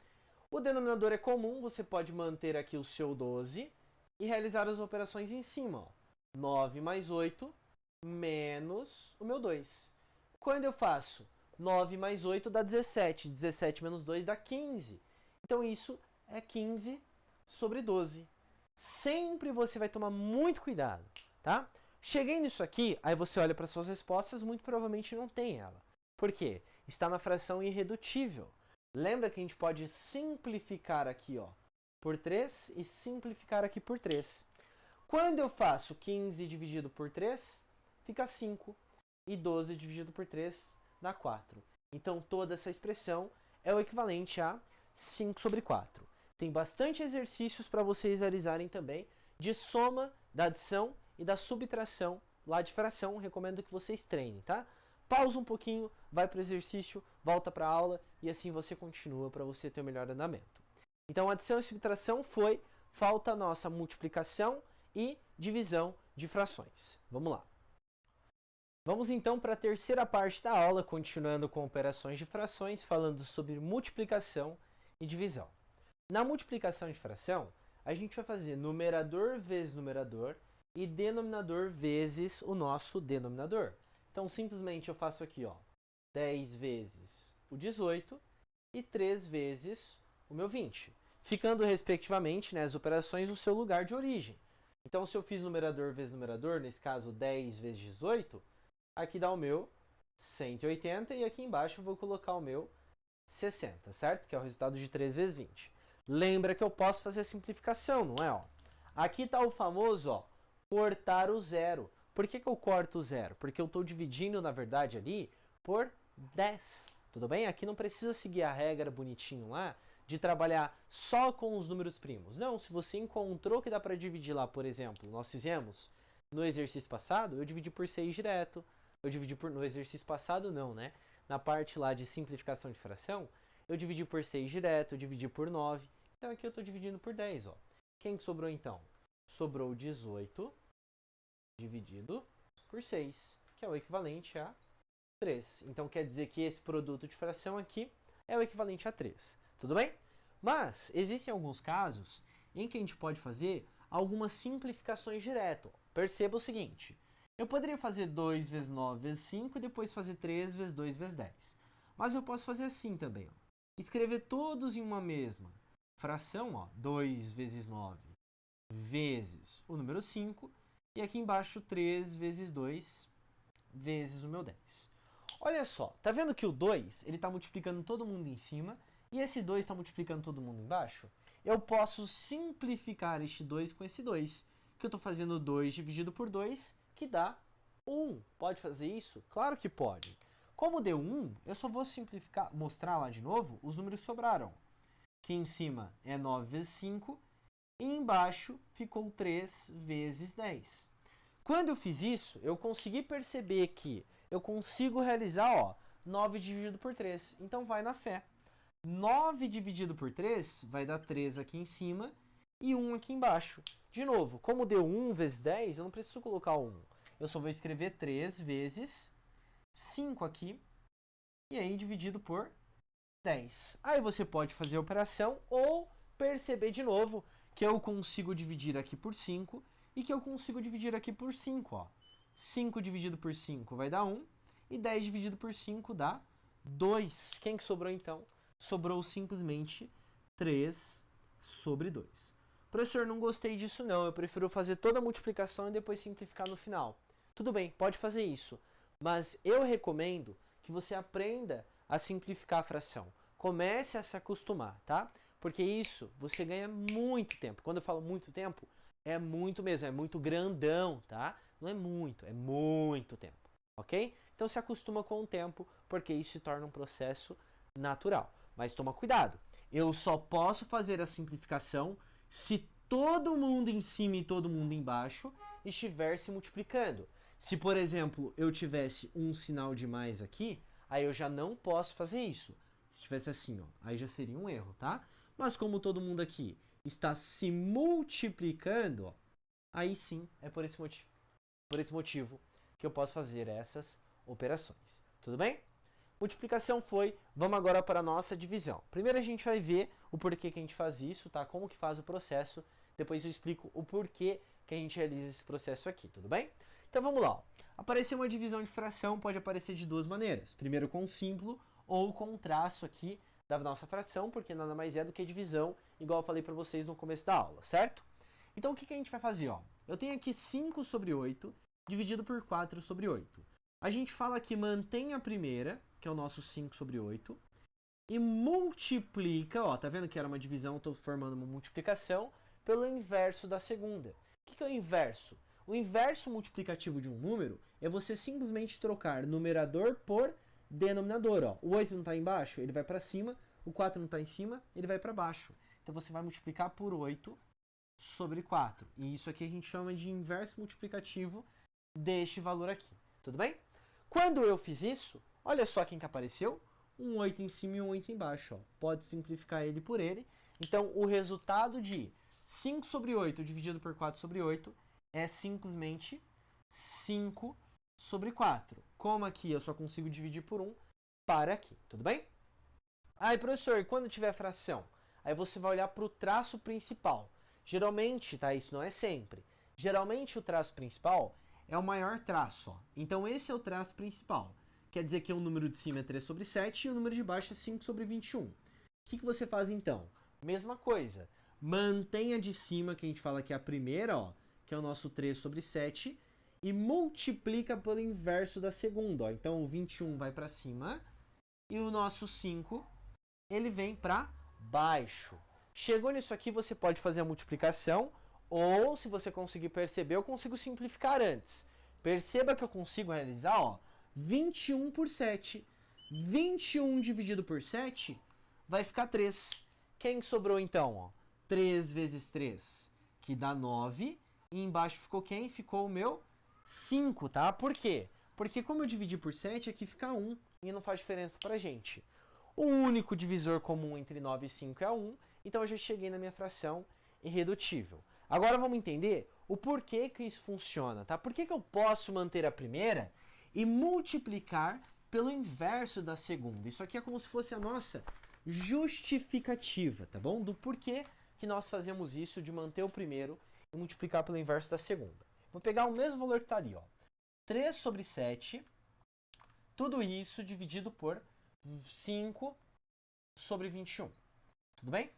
O denominador é comum, você pode manter aqui o seu 12 e realizar as operações em cima, ó. 9 mais 8 menos o meu 2. Quando eu faço 9 mais 8 dá 17, 17 menos 2 dá 15. Então isso é 15 sobre 12. Sempre você vai tomar muito cuidado, tá? Cheguei nisso aqui, aí você olha para suas respostas, muito provavelmente não tem ela. Por quê? Está na fração irredutível. Lembra que a gente pode simplificar aqui, ó, por 3 e simplificar aqui por 3. Quando eu faço 15 dividido por 3, fica 5. E 12 dividido por 3 dá 4. Então toda essa expressão é o equivalente a 5 sobre 4. Tem bastante exercícios para vocês realizarem também de soma, da adição e da subtração lá de fração. Recomendo que vocês treinem, tá? Pausa um pouquinho, vai para o exercício, volta para a aula e assim você continua para você ter o melhor andamento. Então, adição e subtração foi, falta a nossa multiplicação e divisão de frações. Vamos lá. Vamos então para a terceira parte da aula, continuando com operações de frações, falando sobre multiplicação e divisão. Na multiplicação de fração, a gente vai fazer numerador vezes numerador e denominador vezes o nosso denominador. Então, simplesmente eu faço aqui, ó, 10 vezes o 18 e 3 vezes o meu 20, ficando, respectivamente, né, as operações no seu lugar de origem. Então, se eu fiz numerador vezes numerador, nesse caso 10 vezes 18, aqui dá o meu 180 e aqui embaixo eu vou colocar o meu 60, certo? Que é o resultado de 3 vezes 20. Lembra que eu posso fazer a simplificação, não é? Ó? Aqui está o famoso, ó, cortar o zero. Por que eu corto o zero? Porque eu estou dividindo, na verdade, ali por 10. Tudo bem? Aqui não precisa seguir a regra bonitinho lá de trabalhar só com os números primos. Não, se você encontrou que dá para dividir lá, por exemplo, nós fizemos no exercício passado, eu dividi por 6 direto. Eu dividi por... No exercício passado, não, né? Na parte lá de simplificação de fração, eu dividi por 6 direto, eu dividi por 9. Então aqui eu estou dividindo por 10, ó. Quem que sobrou então? Sobrou 18 dividido por 6, que é o equivalente a 3. Então quer dizer que esse produto de fração aqui é o equivalente a 3. Tudo bem? Mas existem alguns casos em que a gente pode fazer algumas simplificações direto. Perceba o seguinte: eu poderia fazer 2 vezes 9 vezes 5 e depois fazer 3 vezes 2 vezes 10. Mas eu posso fazer assim também, ó. Escrever todos em uma mesma fração, ó, 2 vezes 9 vezes o número 5, e aqui embaixo 3 vezes 2 vezes o meu 10. Olha só, tá vendo que o 2 ele está multiplicando todo mundo em cima, e esse 2 está multiplicando todo mundo embaixo? Eu posso simplificar este 2 com esse 2, que eu estou fazendo 2 dividido por 2, que dá 1. Pode fazer isso? Claro que pode. Como deu 1, eu só vou simplificar, mostrar lá de novo os números que sobraram. Aqui em cima é 9 vezes 5 e embaixo ficou 3 vezes 10. Quando eu fiz isso, eu consegui perceber que eu consigo realizar, ó, 9 dividido por 3. Então vai na fé. 9 dividido por 3 vai dar 3 aqui em cima e 1 aqui embaixo. De novo, como deu 1 vezes 10, eu não preciso colocar 1. Eu só vou escrever 3 vezes 5 aqui e aí dividido por 10. Aí você pode fazer a operação ou perceber de novo que eu consigo dividir aqui por 5 e que eu consigo dividir aqui por 5. Ó. 5 dividido por 5 vai dar 1 e 10 dividido por 5 dá 2. Quem que sobrou então? Sobrou simplesmente 3 sobre 2. Professor, não gostei disso não, eu prefiro fazer toda a multiplicação e depois simplificar no final. Tudo bem, pode fazer isso, mas eu recomendo que você aprenda a simplificar a fração. Comece a se acostumar, tá? Porque isso você ganha muito tempo. Quando eu falo muito tempo, é muito mesmo, é muito grandão, tá? Não é muito tempo, ok? Então se acostuma com o tempo, porque isso se torna um processo natural. Mas toma cuidado, eu só posso fazer a simplificação se todo mundo em cima e todo mundo embaixo estiver se multiplicando. Se, por exemplo, eu tivesse um sinal de mais aqui, aí eu já não posso fazer isso. Se tivesse assim, ó, aí já seria um erro, tá? Mas como todo mundo aqui está se multiplicando, ó, aí sim é por esse motivo que eu posso fazer essas operações. Tudo bem? Multiplicação foi, vamos agora para a nossa divisão. Primeiro a gente vai ver o porquê que a gente faz isso, tá? Como que faz o processo, depois eu explico o porquê que a gente realiza esse processo aqui, tudo bem? Então vamos lá, ó. Aparecer uma divisão de fração pode aparecer de duas maneiras. Primeiro com símbolo ou com traço aqui da nossa fração, porque nada mais é do que divisão, igual eu falei para vocês no começo da aula, certo? Então o que a gente vai fazer, ó? Eu tenho aqui 5 sobre 8 dividido por 4 sobre 8. A gente fala que mantém a primeira, que é o nosso 5 sobre 8, e multiplica, ó, tá vendo que era uma divisão, estou formando uma multiplicação, pelo inverso da segunda. O que é o inverso? O inverso multiplicativo de um número é você simplesmente trocar numerador por denominador, ó. O 8 não está embaixo, ele vai para cima, o 4 não está em cima, ele vai para baixo. Então você vai multiplicar por 8 sobre 4. E isso aqui a gente chama de inverso multiplicativo deste valor aqui. Tudo bem? Quando eu fiz isso, olha só quem que apareceu. Um 8 em cima e um 8 embaixo. Ó. Pode simplificar ele por ele. Então, o resultado de 5 sobre 8 dividido por 4 sobre 8 é simplesmente 5 sobre 4. Como aqui eu só consigo dividir por 1, para aqui. Tudo bem? Aí, professor, quando tiver fração? Aí você vai olhar para o traço principal. Geralmente, tá? Isso não é sempre. Geralmente o traço principal é o maior traço. Ó. Então esse é o traço principal. Quer dizer que o número de cima é 3 sobre 7 e o número de baixo é 5 sobre 21. O que você faz então? Mesma coisa. Mantém a de cima, que a gente fala que é a primeira, ó, que é o nosso 3 sobre 7, e multiplica pelo inverso da segunda. Ó. Então o 21 vai para cima e o nosso 5 ele vem para baixo. Chegou nisso aqui, você pode fazer a multiplicação, ou se você conseguir perceber, eu consigo simplificar antes. Perceba que eu consigo realizar, ó, 21 por 7. 21 dividido por 7 vai ficar 3. Quem sobrou então? Ó? 3 vezes 3, que dá 9. E embaixo ficou quem? Ficou o meu 5, tá? Por quê? Porque como eu dividi por 7, aqui fica 1 e não faz diferença pra gente. O único divisor comum entre 9 e 5 é 1, então eu já cheguei na minha fração irredutível. Agora vamos entender o porquê que isso funciona, tá? Por que eu posso manter a primeira e multiplicar pelo inverso da segunda? Isso aqui é como se fosse a nossa justificativa, tá bom? Do porquê que nós fazemos isso de manter o primeiro e multiplicar pelo inverso da segunda. Vou pegar o mesmo valor que está ali, ó. 3 sobre 7, tudo isso dividido por 5 sobre 21. Tudo bem?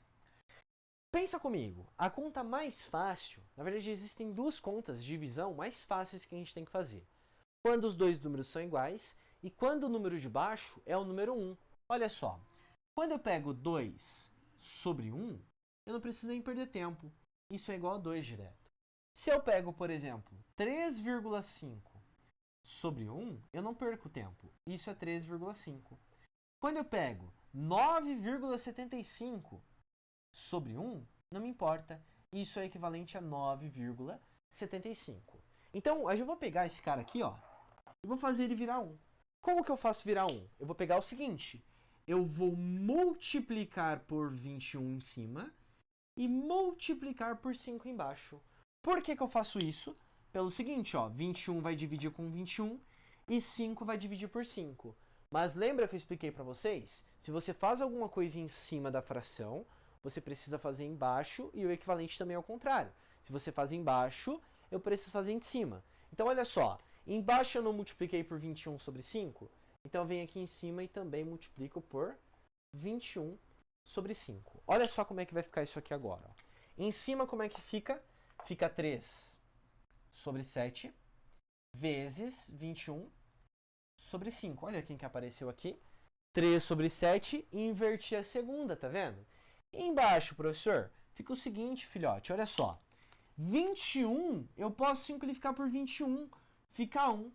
Pensa comigo, a conta mais fácil, na verdade existem duas contas de divisão mais fáceis que a gente tem que fazer. Quando os dois números são iguais e quando o número de baixo é o número 1. Olha só, quando eu pego 2 sobre 1, eu não preciso nem perder tempo. Isso é igual a 2 direto. Se eu pego, por exemplo, 3,5 sobre 1, eu não perco tempo. Isso é 3,5. Quando eu pego 9,75 sobre 1, não me importa. Isso é equivalente a 9,75. Então, eu vou pegar esse cara aqui, ó, e vou fazer ele virar 1. Como que eu faço virar 1? Eu vou pegar o seguinte, eu vou multiplicar por 21 em cima e multiplicar por 5 embaixo. Por que eu faço isso? Pelo seguinte, ó, 21 vai dividir com 21 e 5 vai dividir por 5. Mas lembra que eu expliquei para vocês? Se você faz alguma coisa em cima da fração, você precisa fazer embaixo e o equivalente também é ao contrário. Se você faz embaixo, eu preciso fazer em cima. Então, olha só, embaixo eu não multipliquei por 21 sobre 5, então eu venho aqui em cima e também multiplico por 21 sobre 5. Olha só como é que vai ficar isso aqui agora. Ó. Em cima, como é que fica? Fica 3 sobre 7 vezes 21 sobre 5. Olha quem que apareceu aqui. 3 sobre 7 e inverti a segunda, tá vendo? E embaixo, professor, fica o seguinte, filhote, olha só. 21 eu posso simplificar por 21, fica 1.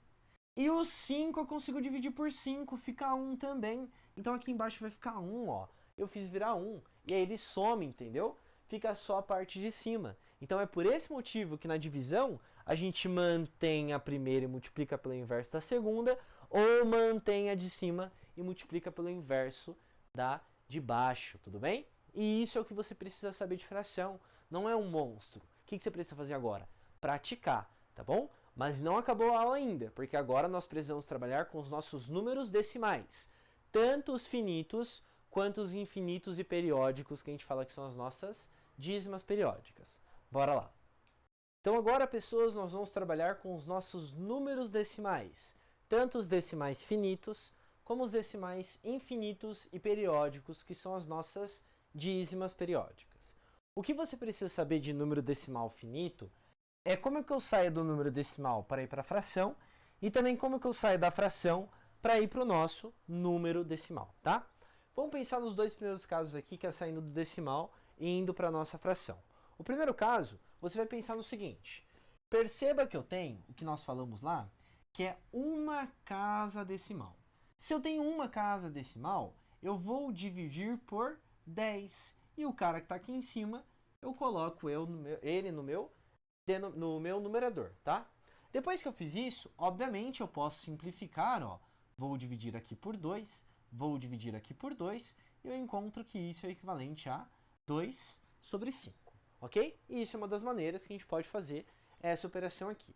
E o 5 eu consigo dividir por 5, fica 1 também. Então aqui embaixo vai ficar 1, ó. Eu fiz virar 1. E aí ele some, entendeu? Fica só a parte de cima. Então é por esse motivo que na divisão a gente mantém a primeira e multiplica pelo inverso da segunda, ou mantém a de cima e multiplica pelo inverso da de baixo, tudo bem? E isso é o que você precisa saber de fração, não é um monstro. O que você precisa fazer agora? Praticar, tá bom? Mas não acabou a aula ainda, porque agora nós precisamos trabalhar com os nossos números decimais, tanto os finitos quanto os infinitos e periódicos, que a gente fala que são as nossas dízimas periódicas. Bora lá. Então agora, pessoas, nós vamos trabalhar com os nossos números decimais, tanto os decimais finitos, como os decimais infinitos e periódicos, que são as nossas dízimas periódicas. O que você precisa saber de número decimal finito é como é que eu saio do número decimal para ir para a fração e também como é que eu saio da fração para ir para o nosso número decimal, tá? Vamos pensar nos dois primeiros casos aqui, que é saindo do decimal e indo para a nossa fração. O primeiro caso, você vai pensar no seguinte. Perceba que eu tenho, o que nós falamos lá, que é uma casa decimal. Se eu tenho uma casa decimal, eu vou dividir por 10. E o cara que está aqui em cima, eu coloco ele no meu numerador, tá? Depois que eu fiz isso, obviamente eu posso simplificar, ó. Vou dividir aqui por 2, vou dividir aqui por 2, e eu encontro que isso é equivalente a 2 sobre 5, ok? E isso é uma das maneiras que a gente pode fazer essa operação aqui.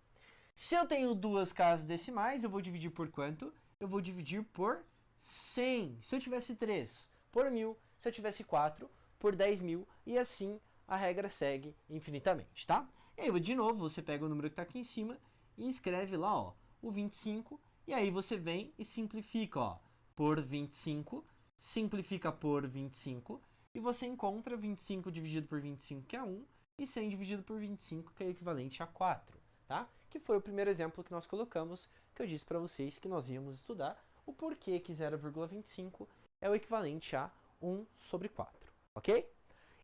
Se eu tenho duas casas decimais, eu vou dividir por quanto? Eu vou dividir por 100. Se eu tivesse 3, por 1.000. Se eu tivesse 4, por 10.000. E assim a regra segue infinitamente, tá? E aí, de novo, você pega o número que está aqui em cima e escreve lá, ó, o 25. E aí você vem e simplifica, ó, por 25. Simplifica por 25. E você encontra 25 dividido por 25, que é 1. E 100 dividido por 25, que é equivalente a 4, tá? Que foi o primeiro exemplo que nós colocamos, que eu disse para vocês que nós íamos estudar o porquê que 0,25 é o equivalente a 1 sobre 4, ok?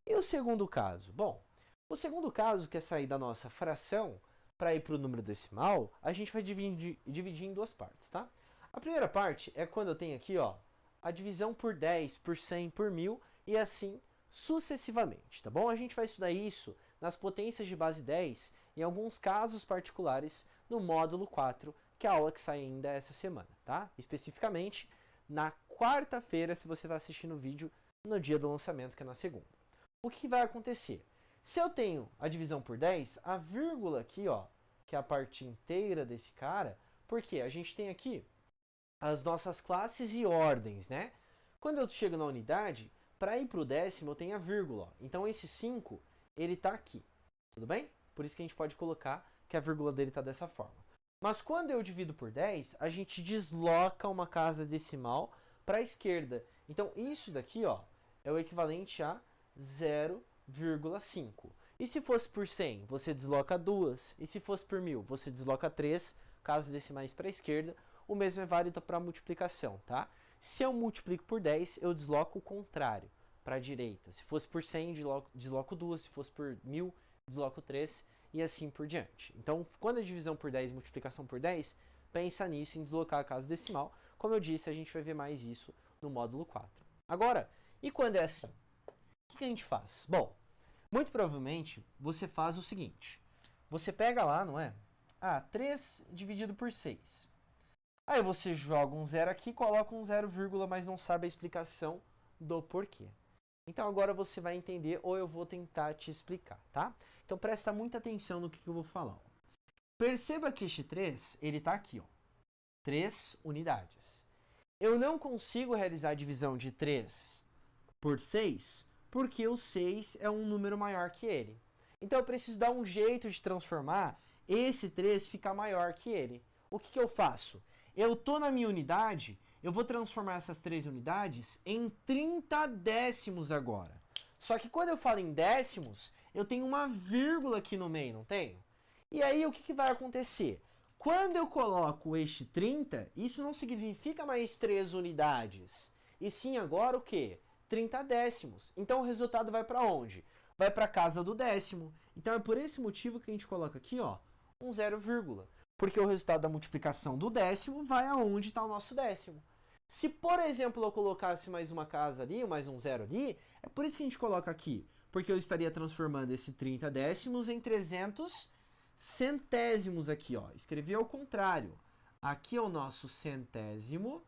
E o segundo caso? Bom, o segundo caso, que é sair da nossa fração para ir para o número decimal, a gente vai dividir em duas partes, tá? A primeira parte é quando eu tenho aqui, ó, a divisão por 10, por 100, por 1.000 e assim sucessivamente, tá bom? A gente vai estudar isso nas potências de base 10, em alguns casos particulares, no módulo 4, que é a aula que sai ainda essa semana, tá? Especificamente na quarta-feira, se você está assistindo o vídeo no dia do lançamento, que é na segunda. O que vai acontecer? Se eu tenho a divisão por 10, a vírgula aqui, ó, que é a parte inteira desse cara, porque a gente tem aqui as nossas classes e ordens, né? Quando eu chego na unidade, para ir para o décimo eu tenho a vírgula, ó. Então esse 5, ele está aqui, tudo bem? Por isso que a gente pode colocar que a vírgula dele está dessa forma. Mas quando eu divido por 10, a gente desloca uma casa decimal para a esquerda. Então isso daqui, ó, é o equivalente a 0,5. E se fosse por 100, você desloca 2. E se fosse por 1.000, você desloca 3, casas decimais para a esquerda. O mesmo é válido para a multiplicação, tá? Se eu multiplico por 10, eu desloco o contrário, para a direita. Se fosse por 100, desloco 2. Se fosse por 1.000, desloco 3 e assim por diante. Então, quando a divisão por 10 e multiplicação por 10, pensa nisso em deslocar a casa decimal. Como eu disse, a gente vai ver mais isso no módulo 4. Agora, e quando é assim? O que a gente faz? Bom, muito provavelmente você faz o seguinte. Você pega lá, não é? 3 dividido por 6. Aí você joga um zero aqui, coloca um 0, mas não sabe a explicação do porquê. Então agora você vai entender ou eu vou tentar te explicar, tá? Então presta muita atenção no que eu vou falar. Ó. Perceba que este 3, ele está aqui, ó. 3 unidades. Eu não consigo realizar a divisão de 3 por 6, porque o 6 é um número maior que ele. Então eu preciso dar um jeito de transformar esse 3 ficar maior que ele. O que eu faço? Eu estou na minha unidade, eu vou transformar essas 3 unidades em 30 décimos agora. Só que quando eu falo em décimos, eu tenho uma vírgula aqui no meio, não tenho? E aí o que vai acontecer? Quando eu coloco este 30, isso não significa mais 3 unidades. E sim agora o quê? 30 décimos. Então o resultado vai para onde? Vai para a casa do décimo. Então é por esse motivo que a gente coloca aqui, ó, um 0, porque o resultado da multiplicação do décimo vai aonde está o nosso décimo. Se, por exemplo, eu colocasse mais uma casa ali, mais um 0 ali, é por isso que a gente coloca aqui, porque eu estaria transformando esse 30 décimos em 300 centésimos aqui, ó. Escrevi ao contrário. Aqui é o nosso centésimo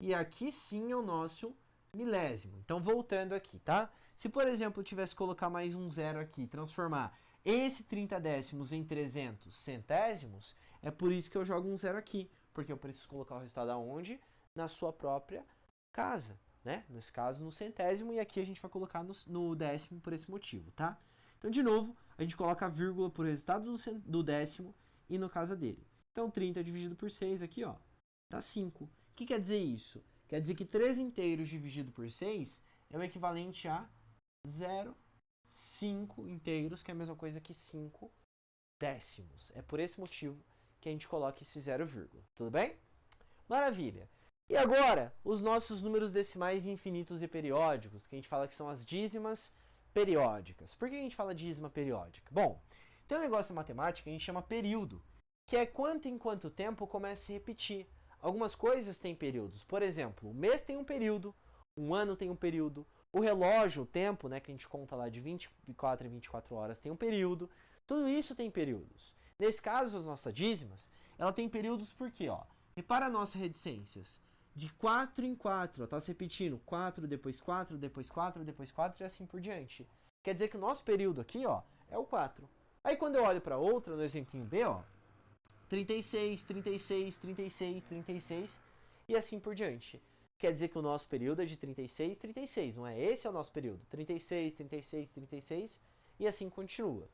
e aqui sim é o nosso milésimo. Então, voltando aqui, tá? Se, por exemplo, eu tivesse que colocar mais um zero aqui, transformar esse 30 décimos em 300 centésimos, é por isso que eu jogo um zero aqui, porque eu preciso colocar o resultado aonde? Na sua própria casa, né? Nesse caso, no centésimo, e aqui a gente vai colocar no décimo por esse motivo, tá? Então, de novo, a gente coloca a vírgula por resultado do décimo e no casa dele. Então, 30 dividido por 6 aqui, ó, dá 5. O que quer dizer isso? Quer dizer que 3 inteiros dividido por 6 é o equivalente a 0,5 inteiros, que é a mesma coisa que 5 décimos. É por esse motivo que a gente coloca esse 0, tudo bem? Maravilha! E agora, os nossos números decimais infinitos e periódicos, que a gente fala que são as dízimas periódicas. Por que a gente fala dízima periódica? Bom, tem um negócio em matemática que a gente chama período, que é quanto em quanto tempo começa a se repetir. Algumas coisas têm períodos. Por exemplo, o mês tem um período, um ano tem um período, o relógio, o tempo, né, que a gente conta lá de 24 em 24 horas tem um período. Tudo isso tem períodos. Nesse caso, as nossas dízimas, ela tem períodos por quê? Ó? Repara a nossa reticências. De 4 em 4, está se repetindo 4, depois 4, depois 4, depois 4 e assim por diante. Quer dizer que o nosso período aqui, ó, é o 4. Aí quando eu olho para outra, no exemplinho B, ó, 36, 36, 36, 36 e assim por diante. Quer dizer que o nosso período é de 36, 36, não é? Esse é o nosso período. 36, 36, 36 e assim continua.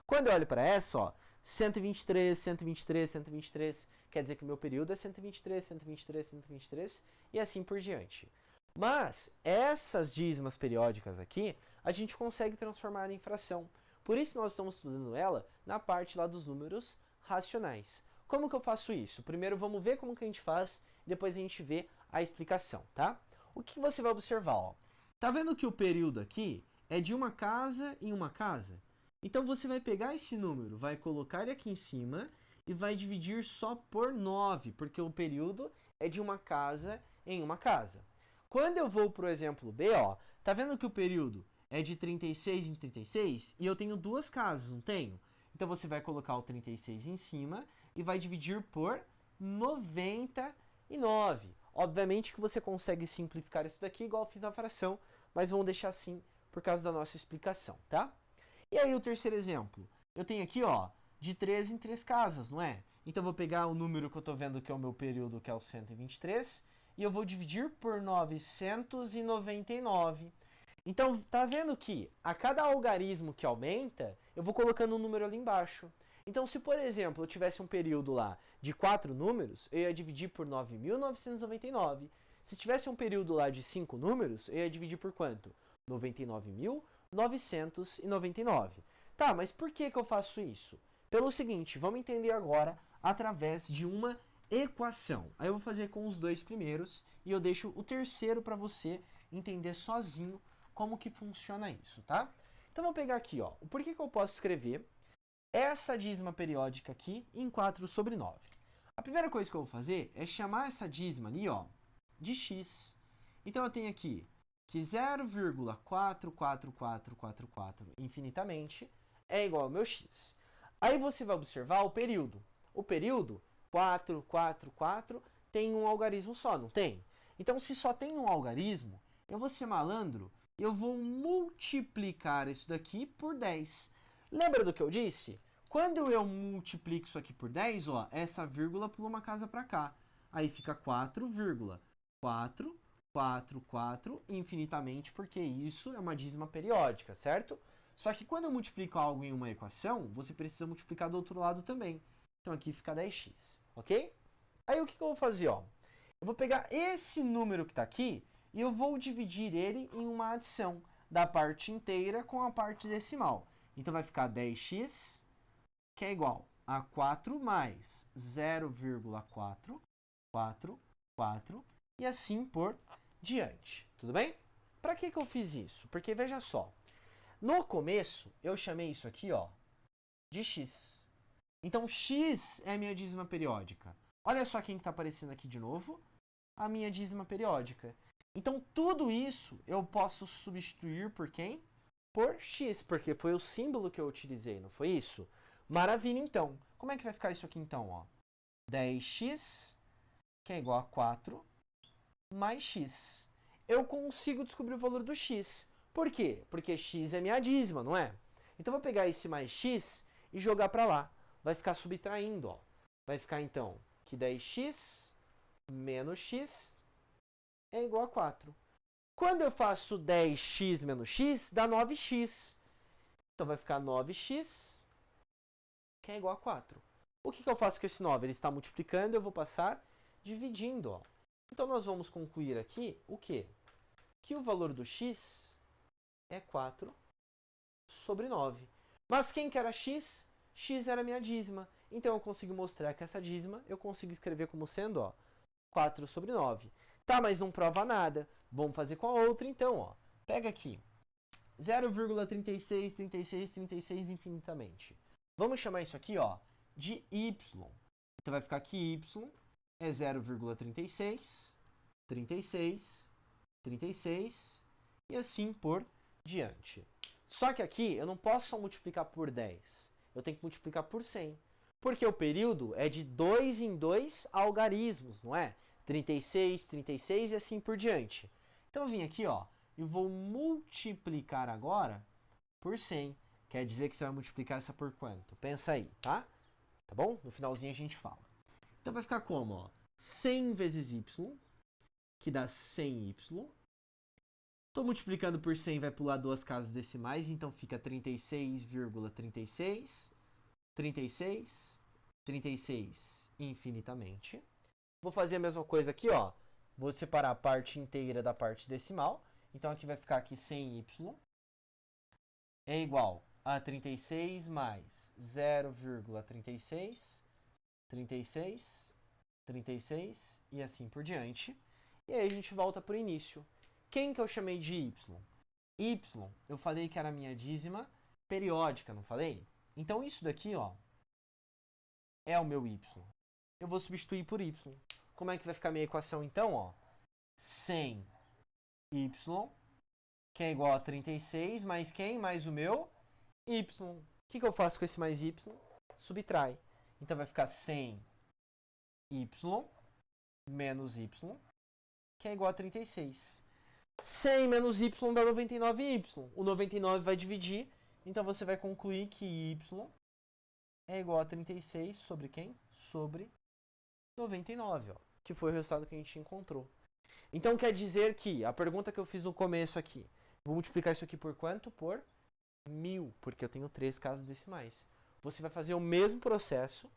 Quando eu olho para essa, ó, 123, 123, 123, quer dizer que o meu período é 123, 123, 123 e assim por diante. Mas essas dízimas periódicas aqui, a gente consegue transformar em fração. Por isso nós estamos estudando ela na parte lá dos números racionais. Como que eu faço isso? Primeiro vamos ver como que a gente faz, depois a gente vê a explicação, tá? O que você vai observar, ó? Tá vendo que o período aqui é de uma casa em uma casa? Então você vai pegar esse número, vai colocar ele aqui em cima e vai dividir só por 9, porque o período é de uma casa em uma casa. Quando eu vou para o exemplo B, ó, tá vendo que o período é de 36 em 36 e eu tenho duas casas, não tenho? Então você vai colocar o 36 em cima e vai dividir por 99. Obviamente que você consegue simplificar isso daqui igual eu fiz na fração, mas vamos deixar assim por causa da nossa explicação, tá? E aí o terceiro exemplo, eu tenho aqui, ó, de 3 em 3 casas, não é? Então eu vou pegar o número que eu estou vendo que é o meu período, que é o 123, e eu vou dividir por 999. Então, tá vendo que a cada algarismo que aumenta, eu vou colocando um número ali embaixo. Então, se por exemplo eu tivesse um período lá de 4 números, eu ia dividir por 9.999. Se tivesse um período lá de 5 números, eu ia dividir por quanto? 99.999. Tá, mas por que eu faço isso? Pelo seguinte, vamos entender agora através de uma equação. Aí eu vou fazer com os dois primeiros e eu deixo o terceiro para você entender sozinho como que funciona isso, tá? Então vou pegar aqui, ó, o porquê que eu posso escrever essa dízima periódica aqui em 4 sobre 9. A primeira coisa que eu vou fazer é chamar essa dízima ali, ó, de x. Então eu tenho aqui que 0,44444 infinitamente é igual ao meu x. Aí você vai observar o período. O período, 4, 4, 4, tem um algarismo só, não tem? Então, se só tem um algarismo, eu vou ser malandro, eu vou multiplicar isso daqui por 10. Lembra do que eu disse? Quando eu multiplico isso aqui por 10, ó, essa vírgula pula uma casa para cá. Aí fica 4,4, 4, 4, infinitamente, porque isso é uma dízima periódica, certo? Só que quando eu multiplico algo em uma equação, você precisa multiplicar do outro lado também. Então aqui fica 10x, ok? Aí o que eu vou fazer, ó? Eu vou pegar esse número que está aqui e eu vou dividir ele em uma adição da parte inteira com a parte decimal. Então vai ficar 10x, que é igual a 4 mais 0,444 e assim por diante. Tudo bem? Para que eu fiz isso? Porque veja só, no começo eu chamei isso aqui, ó, de x. Então x é a minha dízima periódica. Olha só quem está aparecendo aqui de novo, a minha dízima periódica. Então tudo isso eu posso substituir por quem? Por x, porque foi o símbolo que eu utilizei, não foi isso? Maravilha, então. Como é que vai ficar isso aqui, então? Ó? 10x, que é igual a 4, mais x. eu consigo descobrir o valor do x. Por quê? Porque x é minha dízima, não é? Então, eu vou pegar esse mais x e jogar para lá. Vai ficar subtraindo, ó. Vai ficar, então, que 10x menos x é igual a 4. Quando eu faço 10x menos x, dá 9x. Então, vai ficar 9x, que é igual a 4. O que eu faço com esse 9? Ele está multiplicando, eu vou passar dividindo, ó. Então, nós vamos concluir aqui o quê? Que o valor do x é 4 sobre 9. Mas quem que era x? X era a minha dízima. Então, eu consigo mostrar que essa dízima eu consigo escrever como sendo, ó, 4 sobre 9. Tá, mas não prova nada. Vamos fazer com a outra, então, ó. Pega aqui. 0,36, 36, 36 infinitamente. Vamos chamar isso aqui, ó, de y. Então, vai ficar que y é 0,36, 36, 36 e assim por diante. Só que aqui eu não posso só multiplicar por 10. Eu tenho que multiplicar por 100. Porque o período é de 2 em 2 algarismos, não é? 36, 36 e assim por diante. Então eu vim aqui, ó, e vou multiplicar agora por 100. Quer dizer que você vai multiplicar essa por quanto? Pensa aí, tá? Tá bom? No finalzinho a gente fala. Então vai ficar como, ó? 100 vezes y, que dá 100y. Estou multiplicando por 100, vai pular duas casas decimais, então fica 36,36, 36, 36 infinitamente. Vou fazer a mesma coisa aqui, ó. Vou separar a parte inteira da parte decimal. Então aqui vai ficar aqui 100y é igual a 36 mais 0,36, 36, 36 e assim por diante. E aí a gente volta para o início. Quem que eu chamei de y? Y, eu falei que era a minha dízima periódica, não falei? Então isso daqui, ó, é o meu y. Eu vou substituir por y. Como é que vai ficar a minha equação então, ó? 100y, que é igual a 36, mais quem? Mais o meu y. O que eu faço com esse mais y? Subtrai. Então vai ficar 100y menos y, que é igual a 36. 100 menos y dá 99y. O 99 vai dividir, então você vai concluir que y é igual a 36 sobre quem? Sobre 99, ó, que foi o resultado que a gente encontrou. Então quer dizer que, a pergunta que eu fiz no começo aqui, vou multiplicar isso aqui por quanto? Por 1000, porque eu tenho 3 casas decimais. Você vai fazer o mesmo processo.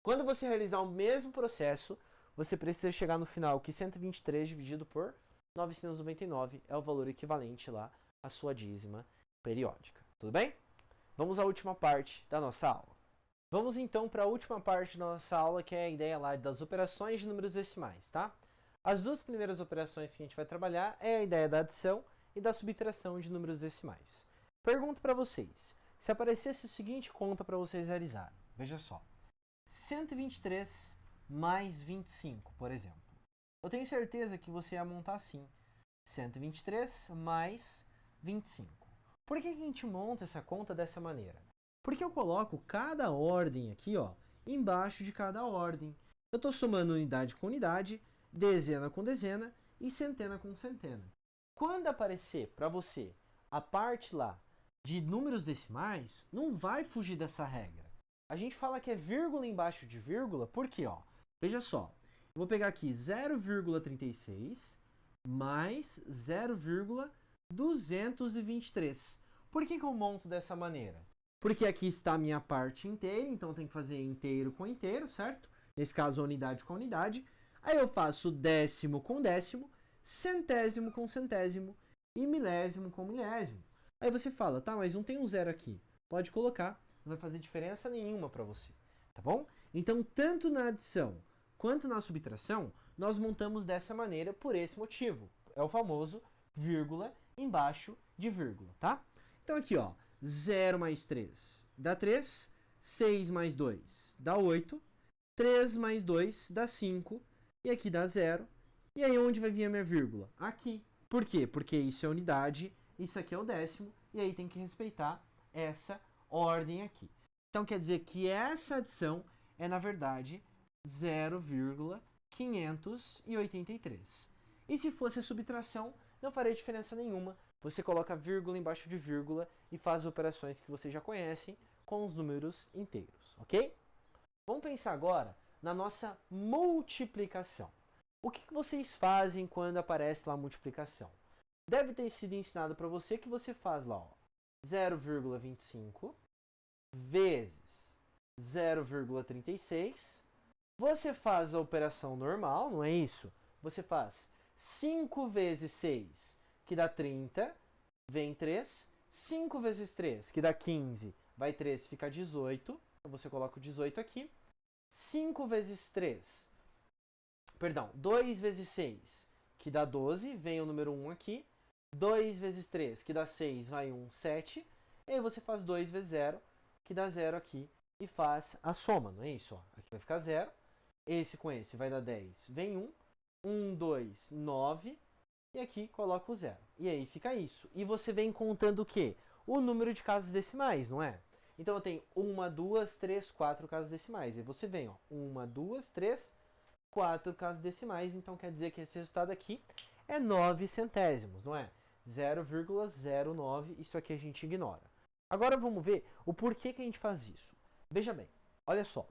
Quando você realizar o mesmo processo, você precisa chegar no final que 123 dividido por 999 é o valor equivalente lá à sua dízima periódica. Tudo bem? Vamos à última parte da nossa aula. Vamos então para a última parte da nossa aula, que é a ideia lá das operações de números decimais, tá? As duas primeiras operações que a gente vai trabalhar é a ideia da adição e da subtração de números decimais. Pergunto para vocês, se aparecesse o seguinte conta para vocês realizarem. Veja só, 123 mais 25, por exemplo. Eu tenho certeza que você ia montar assim, 123 mais 25. Por que a gente monta essa conta dessa maneira? Porque eu coloco cada ordem aqui, ó, embaixo de cada ordem. Eu estou somando unidade com unidade, dezena com dezena e centena com centena. Quando aparecer para você a parte lá de números decimais, não vai fugir dessa regra. A gente fala que é vírgula embaixo de vírgula, porque, ó, veja só, eu vou pegar aqui 0,36 mais 0,223. Por que eu monto dessa maneira? Porque aqui está a minha parte inteira, então eu tenho que fazer inteiro com inteiro, certo? Nesse caso, unidade com unidade. Aí eu faço décimo com décimo, centésimo com centésimo e milésimo com milésimo. Aí você fala, tá, mas não tem um zero aqui. Pode colocar, não vai fazer diferença nenhuma para você, tá bom? Então, tanto na adição quanto na subtração, nós montamos dessa maneira por esse motivo. É o famoso vírgula embaixo de vírgula, tá? Então aqui, ó, 0 mais 3 dá 3, 6 mais 2 dá 8, 3 mais 2 dá 5, e aqui dá 0. E aí onde vai vir a minha vírgula? Aqui. Por quê? Porque isso é unidade, isso aqui é o décimo, e aí tem que respeitar essa ordem aqui. Então quer dizer que essa adição é, na verdade, 0,583. E se fosse a subtração, não faria diferença nenhuma. Você coloca vírgula embaixo de vírgula e faz operações que vocês já conhecem com os números inteiros, ok? Vamos pensar agora na nossa multiplicação. O que vocês fazem quando aparece lá a multiplicação? Deve ter sido ensinado para você que você faz lá, ó, 0,25 vezes 0,36. Você faz a operação normal, não é isso? Você faz 5 vezes 6, que dá 30, vem 3. 5 vezes 3, que dá 15, vai 3, fica 18. Então você coloca o 18 aqui. 5 vezes 3, perdão, 2 vezes 6, que dá 12, vem o número 1 aqui. 2 vezes 3, que dá 6, vai 1, 7. E aí você faz 2 vezes 0, que dá 0 aqui, e faz a soma, não é isso? Ó, aqui vai ficar 0. Esse com esse vai dar 10, vem 1. 1, 2, 9. E aqui coloca o 0. E aí fica isso. E você vem contando o quê? O número de casas decimais, não é? Então eu tenho 1, 2, 3, 4 casas decimais. E você vem, ó, 1, 2, 3, 4 casas decimais. Então quer dizer que esse resultado aqui é 9 centésimos, não é? 0,09. Isso aqui a gente ignora. Agora vamos ver o porquê que a gente faz isso. Veja bem, olha só.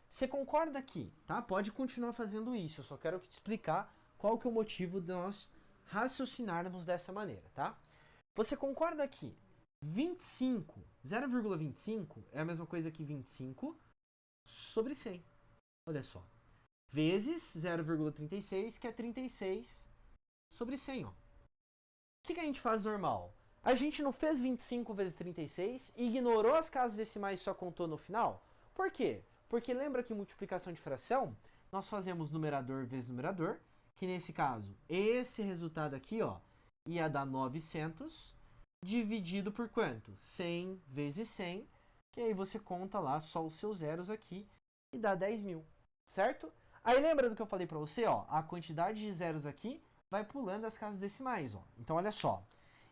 Você concorda aqui, tá? Pode continuar fazendo isso. Eu só quero te explicar qual que é o motivo de nós raciocinarmos dessa maneira, tá? Você concorda aqui? 25, 0,25 é a mesma coisa que 25 sobre 100. Olha só. Vezes 0,36, que é 36 sobre 100, ó. O que a gente faz normal? A gente não fez 25 vezes 36 e ignorou as casas decimais e só contou no final? Por quê? Porque lembra que multiplicação de fração, nós fazemos numerador vezes numerador, que nesse caso, esse resultado aqui, ó, ia dar 900, dividido por quanto? 100 vezes 100, que aí você conta lá só os seus zeros aqui e dá 10.000, certo? Aí lembra do que eu falei para você, ó, a quantidade de zeros aqui vai pulando as casas decimais, ó. Então olha só,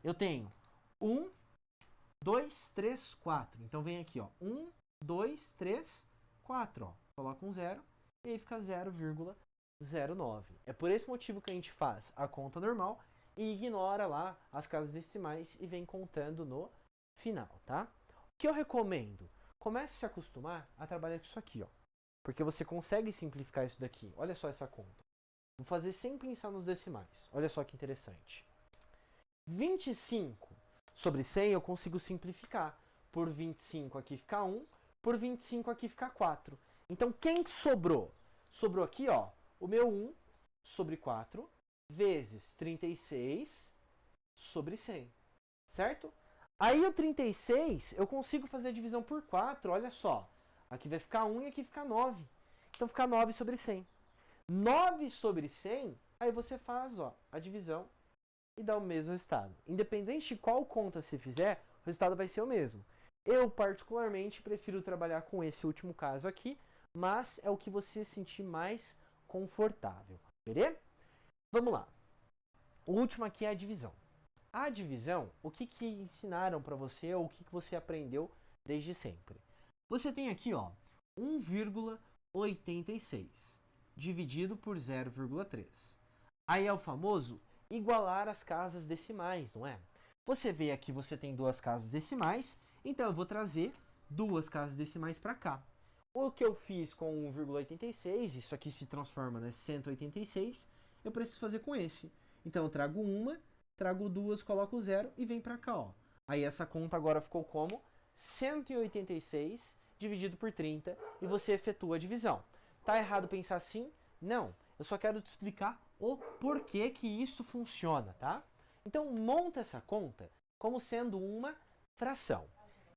eu tenho 1, 2, 3, 4. Então vem aqui, ó, 1, 2, 3, 4, ó. Coloca um 0 e aí fica 0,09. É por esse motivo que a gente faz a conta normal e ignora lá as casas decimais e vem contando no final, tá? O que eu recomendo? Comece a se acostumar a trabalhar com isso aqui, ó. Porque você consegue simplificar isso daqui. Olha só essa conta. Vou fazer sem pensar nos decimais. Olha só que interessante. 25 sobre 100 eu consigo simplificar. Por 25 aqui fica 1, por 25 aqui fica 4. Então quem sobrou? Sobrou aqui, ó, o meu 1 sobre 4 vezes 36 sobre 100, certo? Aí o 36 eu consigo fazer a divisão por 4, olha só. Aqui vai ficar 1 e aqui fica 9. Então fica 9 sobre 100. 9 sobre 100, aí você faz, ó, a divisão e dá o mesmo resultado. Independente de qual conta você fizer, o resultado vai ser o mesmo. Eu, particularmente, prefiro trabalhar com esse último caso aqui, mas é o que você sentir mais confortável, beleza? Vamos lá. O último aqui é a divisão. A divisão, o que ensinaram para você ou o que você aprendeu desde sempre? Você tem aqui, ó, 1,86 dividido por 0,3. Aí é o famoso igualar as casas decimais, não é? Você vê aqui, você tem duas casas decimais, então eu vou trazer duas casas decimais para cá. O que eu fiz com 1,86, isso aqui se transforma em 186, eu preciso fazer com esse. Então eu trago uma, trago duas, coloco 0 e vem para cá, ó. Aí essa conta agora ficou como 186 dividido por 30 e você efetua a divisão. Tá errado pensar assim? Não. Eu só quero te explicar o porquê que isso funciona, tá? Então monta essa conta como sendo uma fração.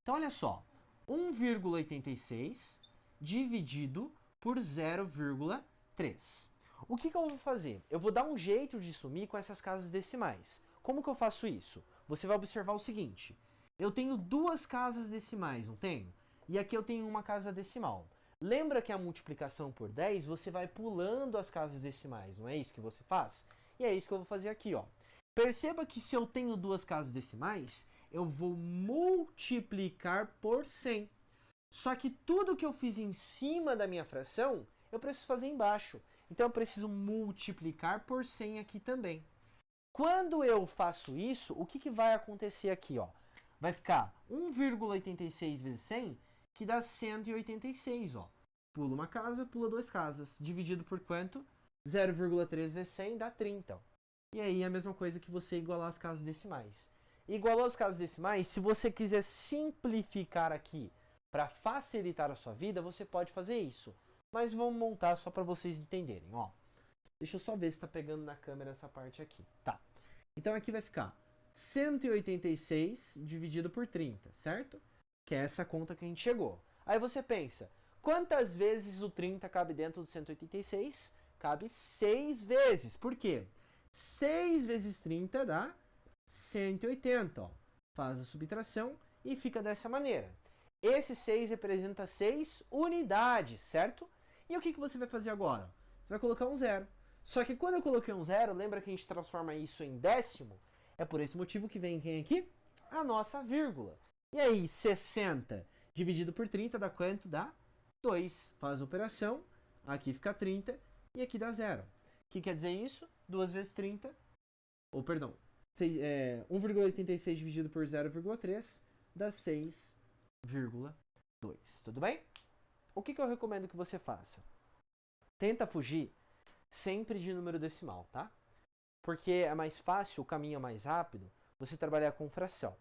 Então olha só, 1,86 dividido por 0,3. O que eu vou fazer? Eu vou dar um jeito de sumir com essas casas decimais. Como que eu faço isso? Você vai observar o seguinte. Eu tenho duas casas decimais, não tenho? E aqui eu tenho uma casa decimal. Lembra que a multiplicação por 10, você vai pulando as casas decimais, não é isso que você faz? E é isso que eu vou fazer aqui, ó. Perceba que se eu tenho duas casas decimais, eu vou multiplicar por 100. Só que tudo que eu fiz em cima da minha fração, eu preciso fazer embaixo. Então eu preciso multiplicar por 100 aqui também. Quando eu faço isso, o que vai acontecer aqui? Ó? Vai ficar 1,86 vezes 100, que dá 186. Ó. Pula uma casa, pula duas casas. Dividido por quanto? 0,3 vezes 100 dá 30. Ó. E aí é a mesma coisa que você igualar as casas decimais. Igualou as casas decimais, se você quiser simplificar aqui para facilitar a sua vida, você pode fazer isso. Mas vamos montar só para vocês entenderem. Ó. Deixa eu só ver se está pegando na câmera essa parte aqui. Tá. Então aqui vai ficar 186 dividido por 30, certo? Que é essa conta que a gente chegou. Aí você pensa, quantas vezes o 30 cabe dentro do 186? Cabe 6 vezes. Por quê? 6 vezes 30 dá 180. Ó. Faz a subtração e fica dessa maneira. Esse 6 representa 6 unidades, certo? E o que você vai fazer agora? Você vai colocar um zero. Só que quando eu coloquei um zero, lembra que a gente transforma isso em décimo? É por esse motivo que vem quem aqui? A nossa vírgula. E aí, 60 dividido por 30 dá quanto? Dá 2. Faz a operação, aqui fica 30 e aqui dá zero. O que quer dizer isso? 2 vezes 30, ou perdão, 1,86 dividido por 0,3 dá 6,2. Tudo bem? O que eu recomendo que você faça? Tenta fugir sempre de número decimal, tá? Porque é mais fácil, o caminho é mais rápido, você trabalhar com fração.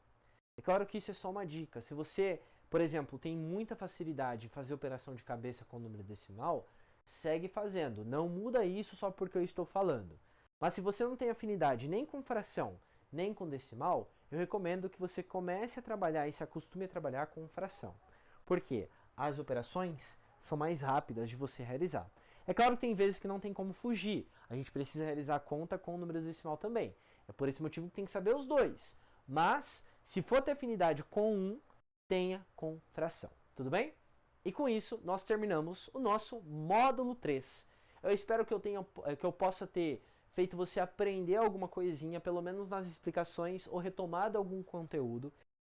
É claro que isso é só uma dica. Se você, por exemplo, tem muita facilidade em fazer operação de cabeça com número decimal, segue fazendo. Não muda isso só porque eu estou falando. Mas se você não tem afinidade nem com fração, nem com decimal, eu recomendo que você comece a trabalhar e se acostume a trabalhar com fração. Por quê? As operações são mais rápidas de você realizar. É claro que tem vezes que não tem como fugir. A gente precisa realizar a conta com o número decimal também. É por esse motivo que tem que saber os dois. Mas, se for ter afinidade com um, tenha com fração. Tudo bem? E com isso, nós terminamos o nosso módulo 3. Eu espero que eu possa ter feito você aprender alguma coisinha, pelo menos nas explicações, ou retomado algum conteúdo.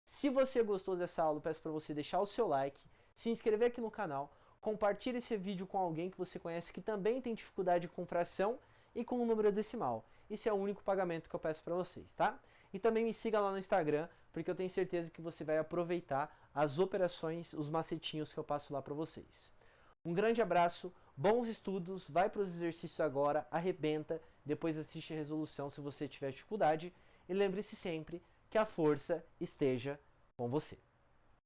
Se você gostou dessa aula, eu peço para você deixar o seu like, se inscrever aqui no canal, compartilhe esse vídeo com alguém que você conhece que também tem dificuldade com fração e com o número decimal. Esse é o único pagamento que eu peço para vocês, tá? E também me siga lá no Instagram, porque eu tenho certeza que você vai aproveitar as operações, os macetinhos que eu passo lá para vocês. Um grande abraço, bons estudos, vai para os exercícios agora, arrebenta, depois assiste a resolução se você tiver dificuldade. E lembre-se sempre que a força esteja com você.